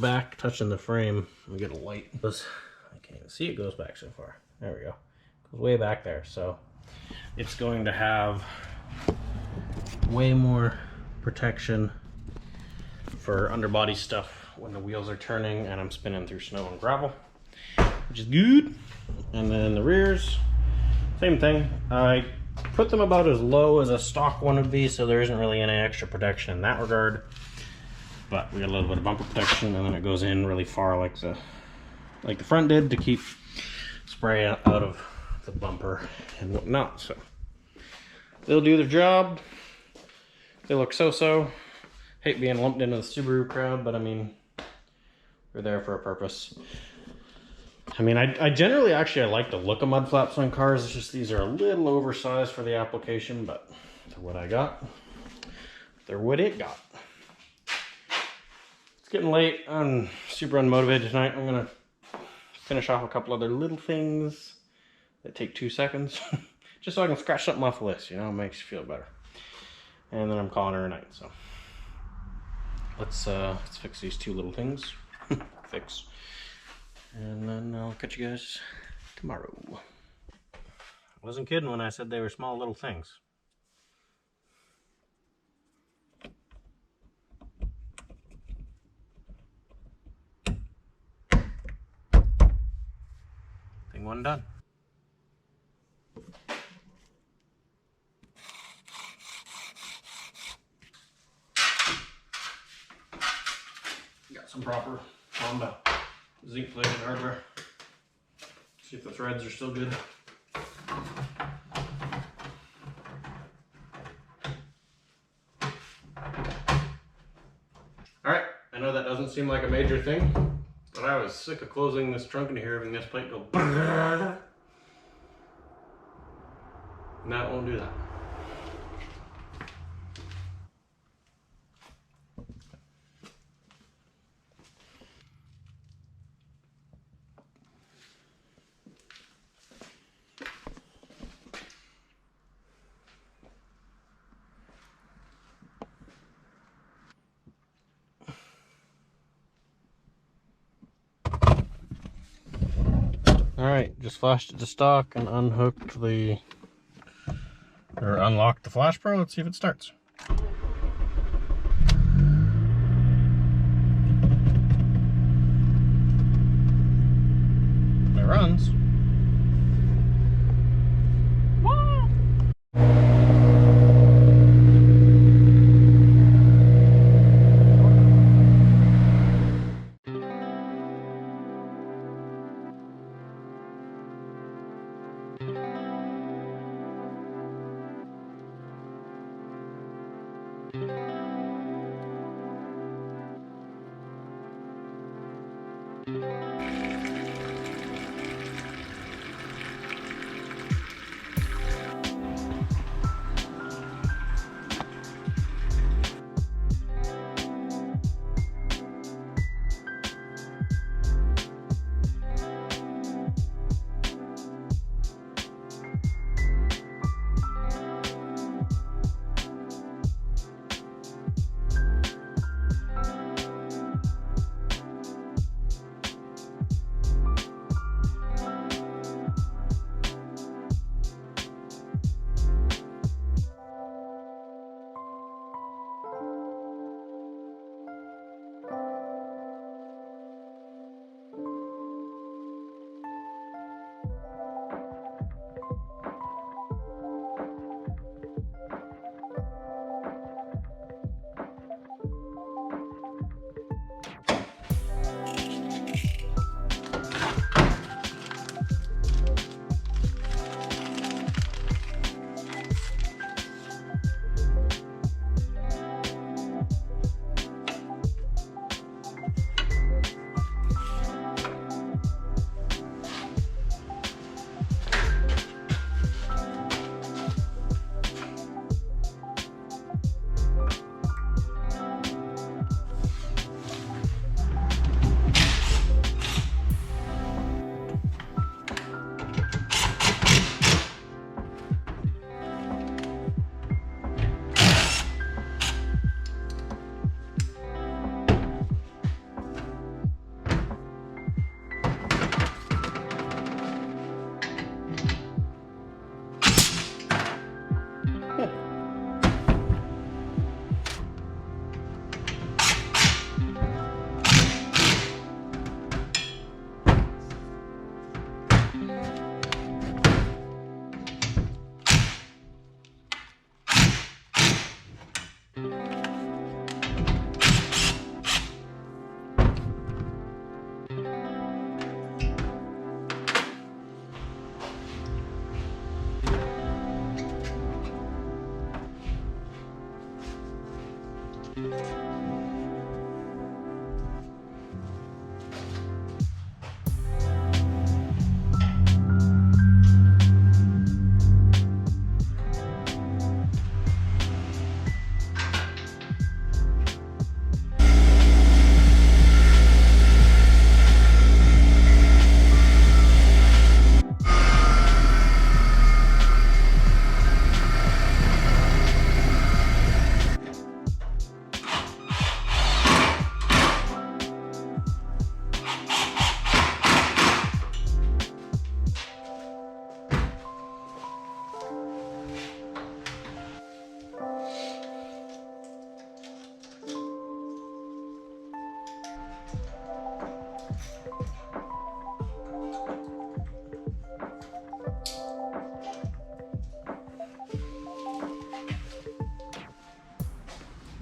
back, touching the frame. Let me get a light. I can't even see it goes back so far. There we go. It goes way back there, so it's going to have way more protection for underbody stuff when the wheels are turning and I'm spinning through snow and gravel, which is good. And then the rears, same thing. I put them about as low as a stock one would be, so there isn't really any extra protection in that regard. But we got a little bit of bumper protection, and then it goes in really far like the front did, to keep spray out of the bumper and whatnot. So they'll do their job. They look so-so. Hate being lumped into the Subaru crowd, but I mean, they're there for a purpose. I mean, I generally actually I like the look of mud flaps on cars. It's just these are a little oversized for the application, but they're what I got. They're what it got. It's getting late. I'm super unmotivated tonight. I'm gonna finish off a couple other little things that take 2 seconds, just so I can scratch something off the list. You know, it makes you feel better. And then I'm calling her a night. So let's fix these two little things. Fix. And then I'll catch you guys tomorrow. I wasn't kidding when I said they were small little things. Thing one done. some proper Honda zinc plated hardware. See if the threads are still good. Alright, I know that doesn't seem like a major thing, but I was sick of closing this trunk into here, having this plate go and that won't do that. Alright, just flashed it to stock and unhooked the, or unlocked the Flash Pro. Let's see if it starts. It runs.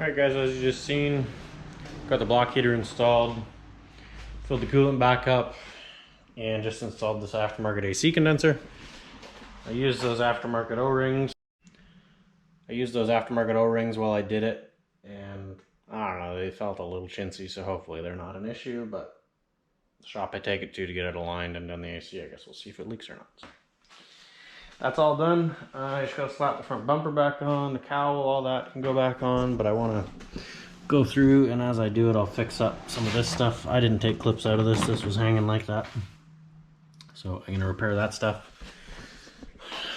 Alright guys, as you just seen, Got the block heater installed, filled the coolant back up, and just installed this aftermarket AC condenser. I used those aftermarket O-rings. While I did it, and I don't know, they felt a little chintzy, so hopefully they're not an issue, but the shop I take it to get it aligned and done the AC, I guess we'll see if it leaks or not. So that's all done. I just gotta slap the front bumper back on, the cowl, all that can go back on, but I want to go through, and as I do it, I'll fix up some of this stuff. I didn't take clips out of this. This was hanging like that. So I'm gonna repair that stuff.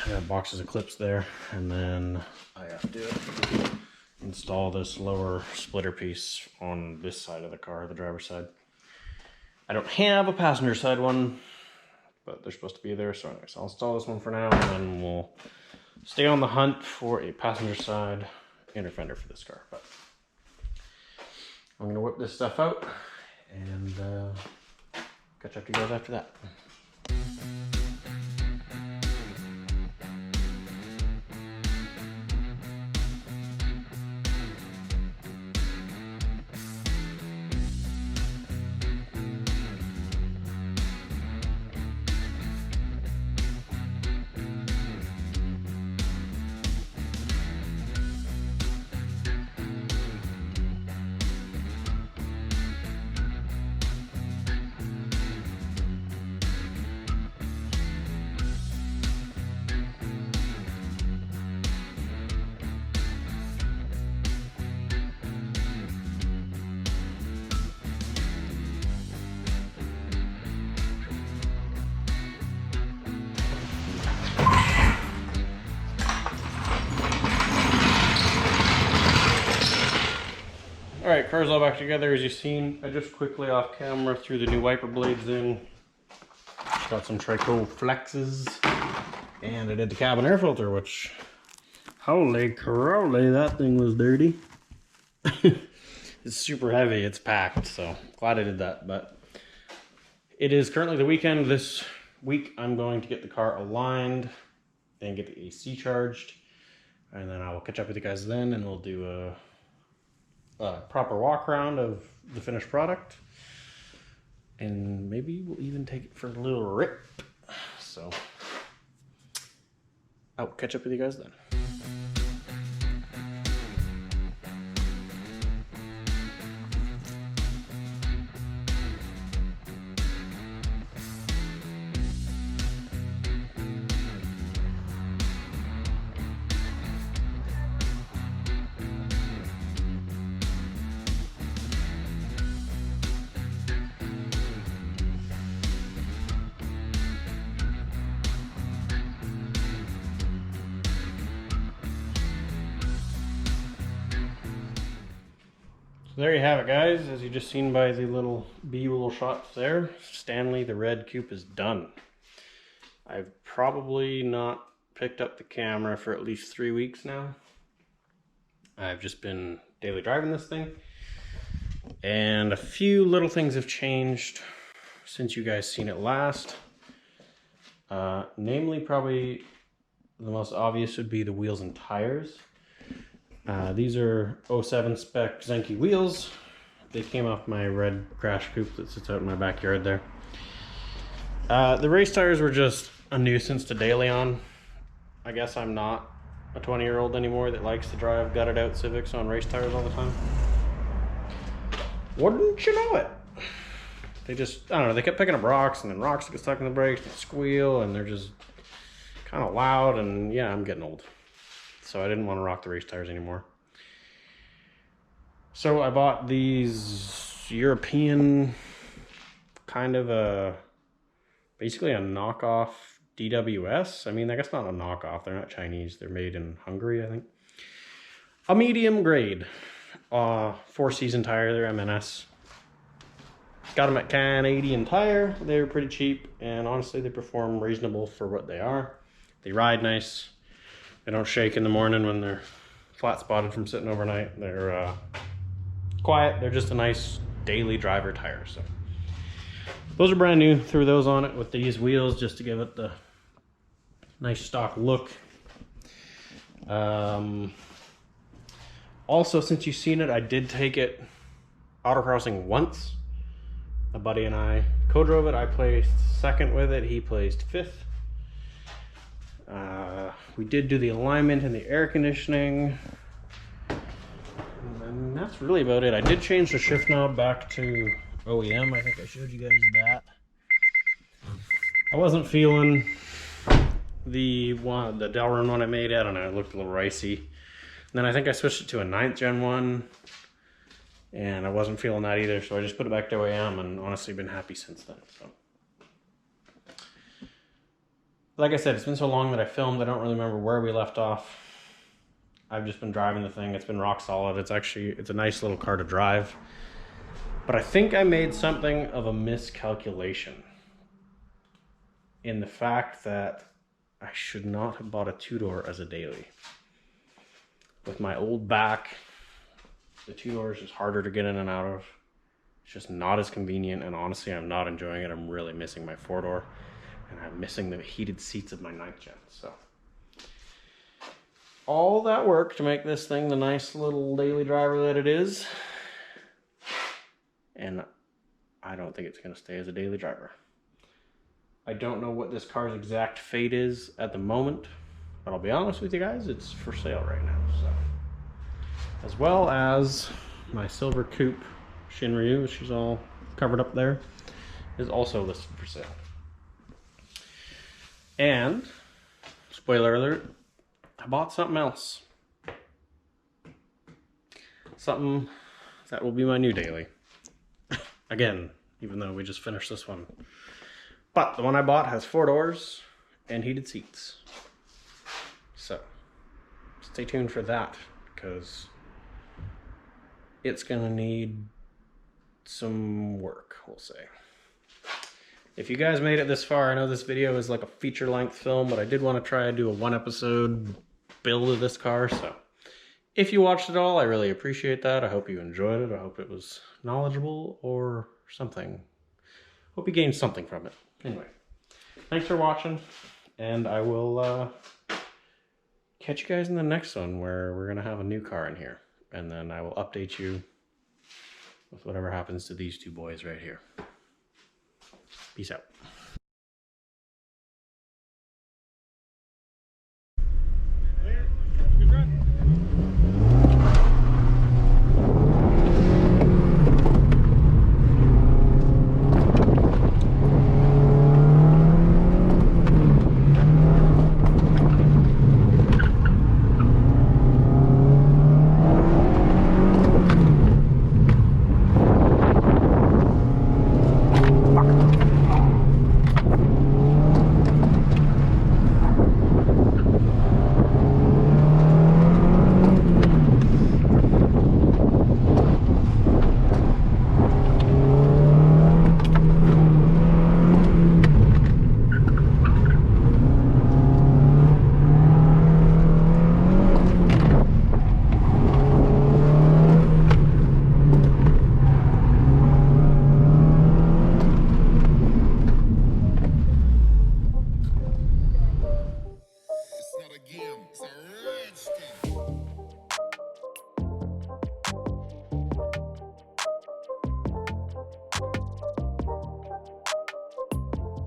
I got boxes of clips there, and then I have to install this lower splitter piece on this side of the car, the driver's side. I don't have a passenger side one, but they're supposed to be there. So anyways, I'll install this one for now, and then we'll stay on the hunt for a passenger side inner fender for this car. But I'm gonna whip this stuff out and catch up to you guys after that. Alright, car's all back together as you've seen. I just quickly off camera threw the new wiper blades in. Got some Trico flexes. And I did the cabin air filter, which, holy crowley, that thing was dirty. It's super heavy, it's packed, so glad I did that. But it is currently the weekend. This week I'm going to get the car aligned and get the AC charged. And then I will catch up with you guys then, and we'll do a proper walk around of the finished product, and maybe we'll even take it for a little rip. So I'll catch up with you guys then. So there you have it, guys. As you just seen by the little B-roll shots there, Stanley the red coupe is done. I've probably not picked up the camera for at least 3 weeks now. I've just been daily driving this thing, and a few little things have changed since you guys seen it last. Namely, probably the most obvious would be the wheels and tires. These are 07 spec Zenke wheels. They came off my red crash coupe that sits out in my backyard there. The race tires were just a nuisance to daily on. I guess I'm not a 20-year-old anymore that likes to drive gutted out Civics on race tires all the time. Wouldn't you know it? They just, I don't know, they kept picking up rocks, and then rocks get stuck in the brakes, they squeal, and they're just kind of loud, and yeah, I'm getting old. So I didn't want to rock the race tires anymore. So I bought these European, kind of basically a knockoff DWS. I mean, I guess not a knockoff, they're not Chinese, they're made in Hungary, I think. A medium grade, 4-season tire, they're M&S. Got them at Canadian Tire. They're pretty cheap, and honestly they perform reasonable for what they are. They ride nice. They don't shake in the morning when they're flat spotted from sitting overnight. They're quiet. They're just a nice daily driver tire. So those are brand new. Threw those on it with these wheels just to give it the nice stock look. Also, since you've seen it, I did take it autocrossing once. A buddy and I co-drove it. I placed second with it. He placed fifth. We did do the alignment and the air conditioning. And that's really about it. I did change the shift knob back to OEM. I think I showed you guys that. I wasn't feeling the Delrin one I made. I don't know, it looked a little ricey. And then I think I switched it to a 9th gen one, and I wasn't feeling that either, so I just put it back to OEM, and honestly been happy since then. So, like I said, it's been so long that I filmed, I don't really remember where we left off. I've just been driving the thing. It's been rock solid. It's a nice little car to drive. But I think I made something of a miscalculation in the fact that I should not have bought a 2-door as a daily. With my old back, the 2-door is just harder to get in and out of. It's just not as convenient, and honestly, I'm not enjoying it. I'm really missing my 4-door. And I'm missing the heated seats of my 9th gen. So all that work to make this thing the nice little daily driver that it is, and I don't think it's going to stay as a daily driver. I don't know what this car's exact fate is at the moment, but I'll be honest with you guys, it's for sale right now. So, as well as my silver coupe Shinryu, which is all covered up there, is also listed for sale. And, spoiler alert, I bought something else. Something that will be my new daily. Again, even though we just finished this one. But the one I bought has 4 doors and heated seats. So, stay tuned for that, because it's gonna need some work, we'll say. If you guys made it this far, I know this video is like a feature-length film, but I did want to try and do a 1-episode build of this car, so if you watched it all, I really appreciate that. I hope you enjoyed it. I hope it was knowledgeable or something. Hope you gained something from it. Anyway, thanks for watching, and I will catch you guys in the next one, where we're going to have a new car in here, and then I will update you with whatever happens to these 2 boys right here. Peace out. Good run. It's not a game, it's a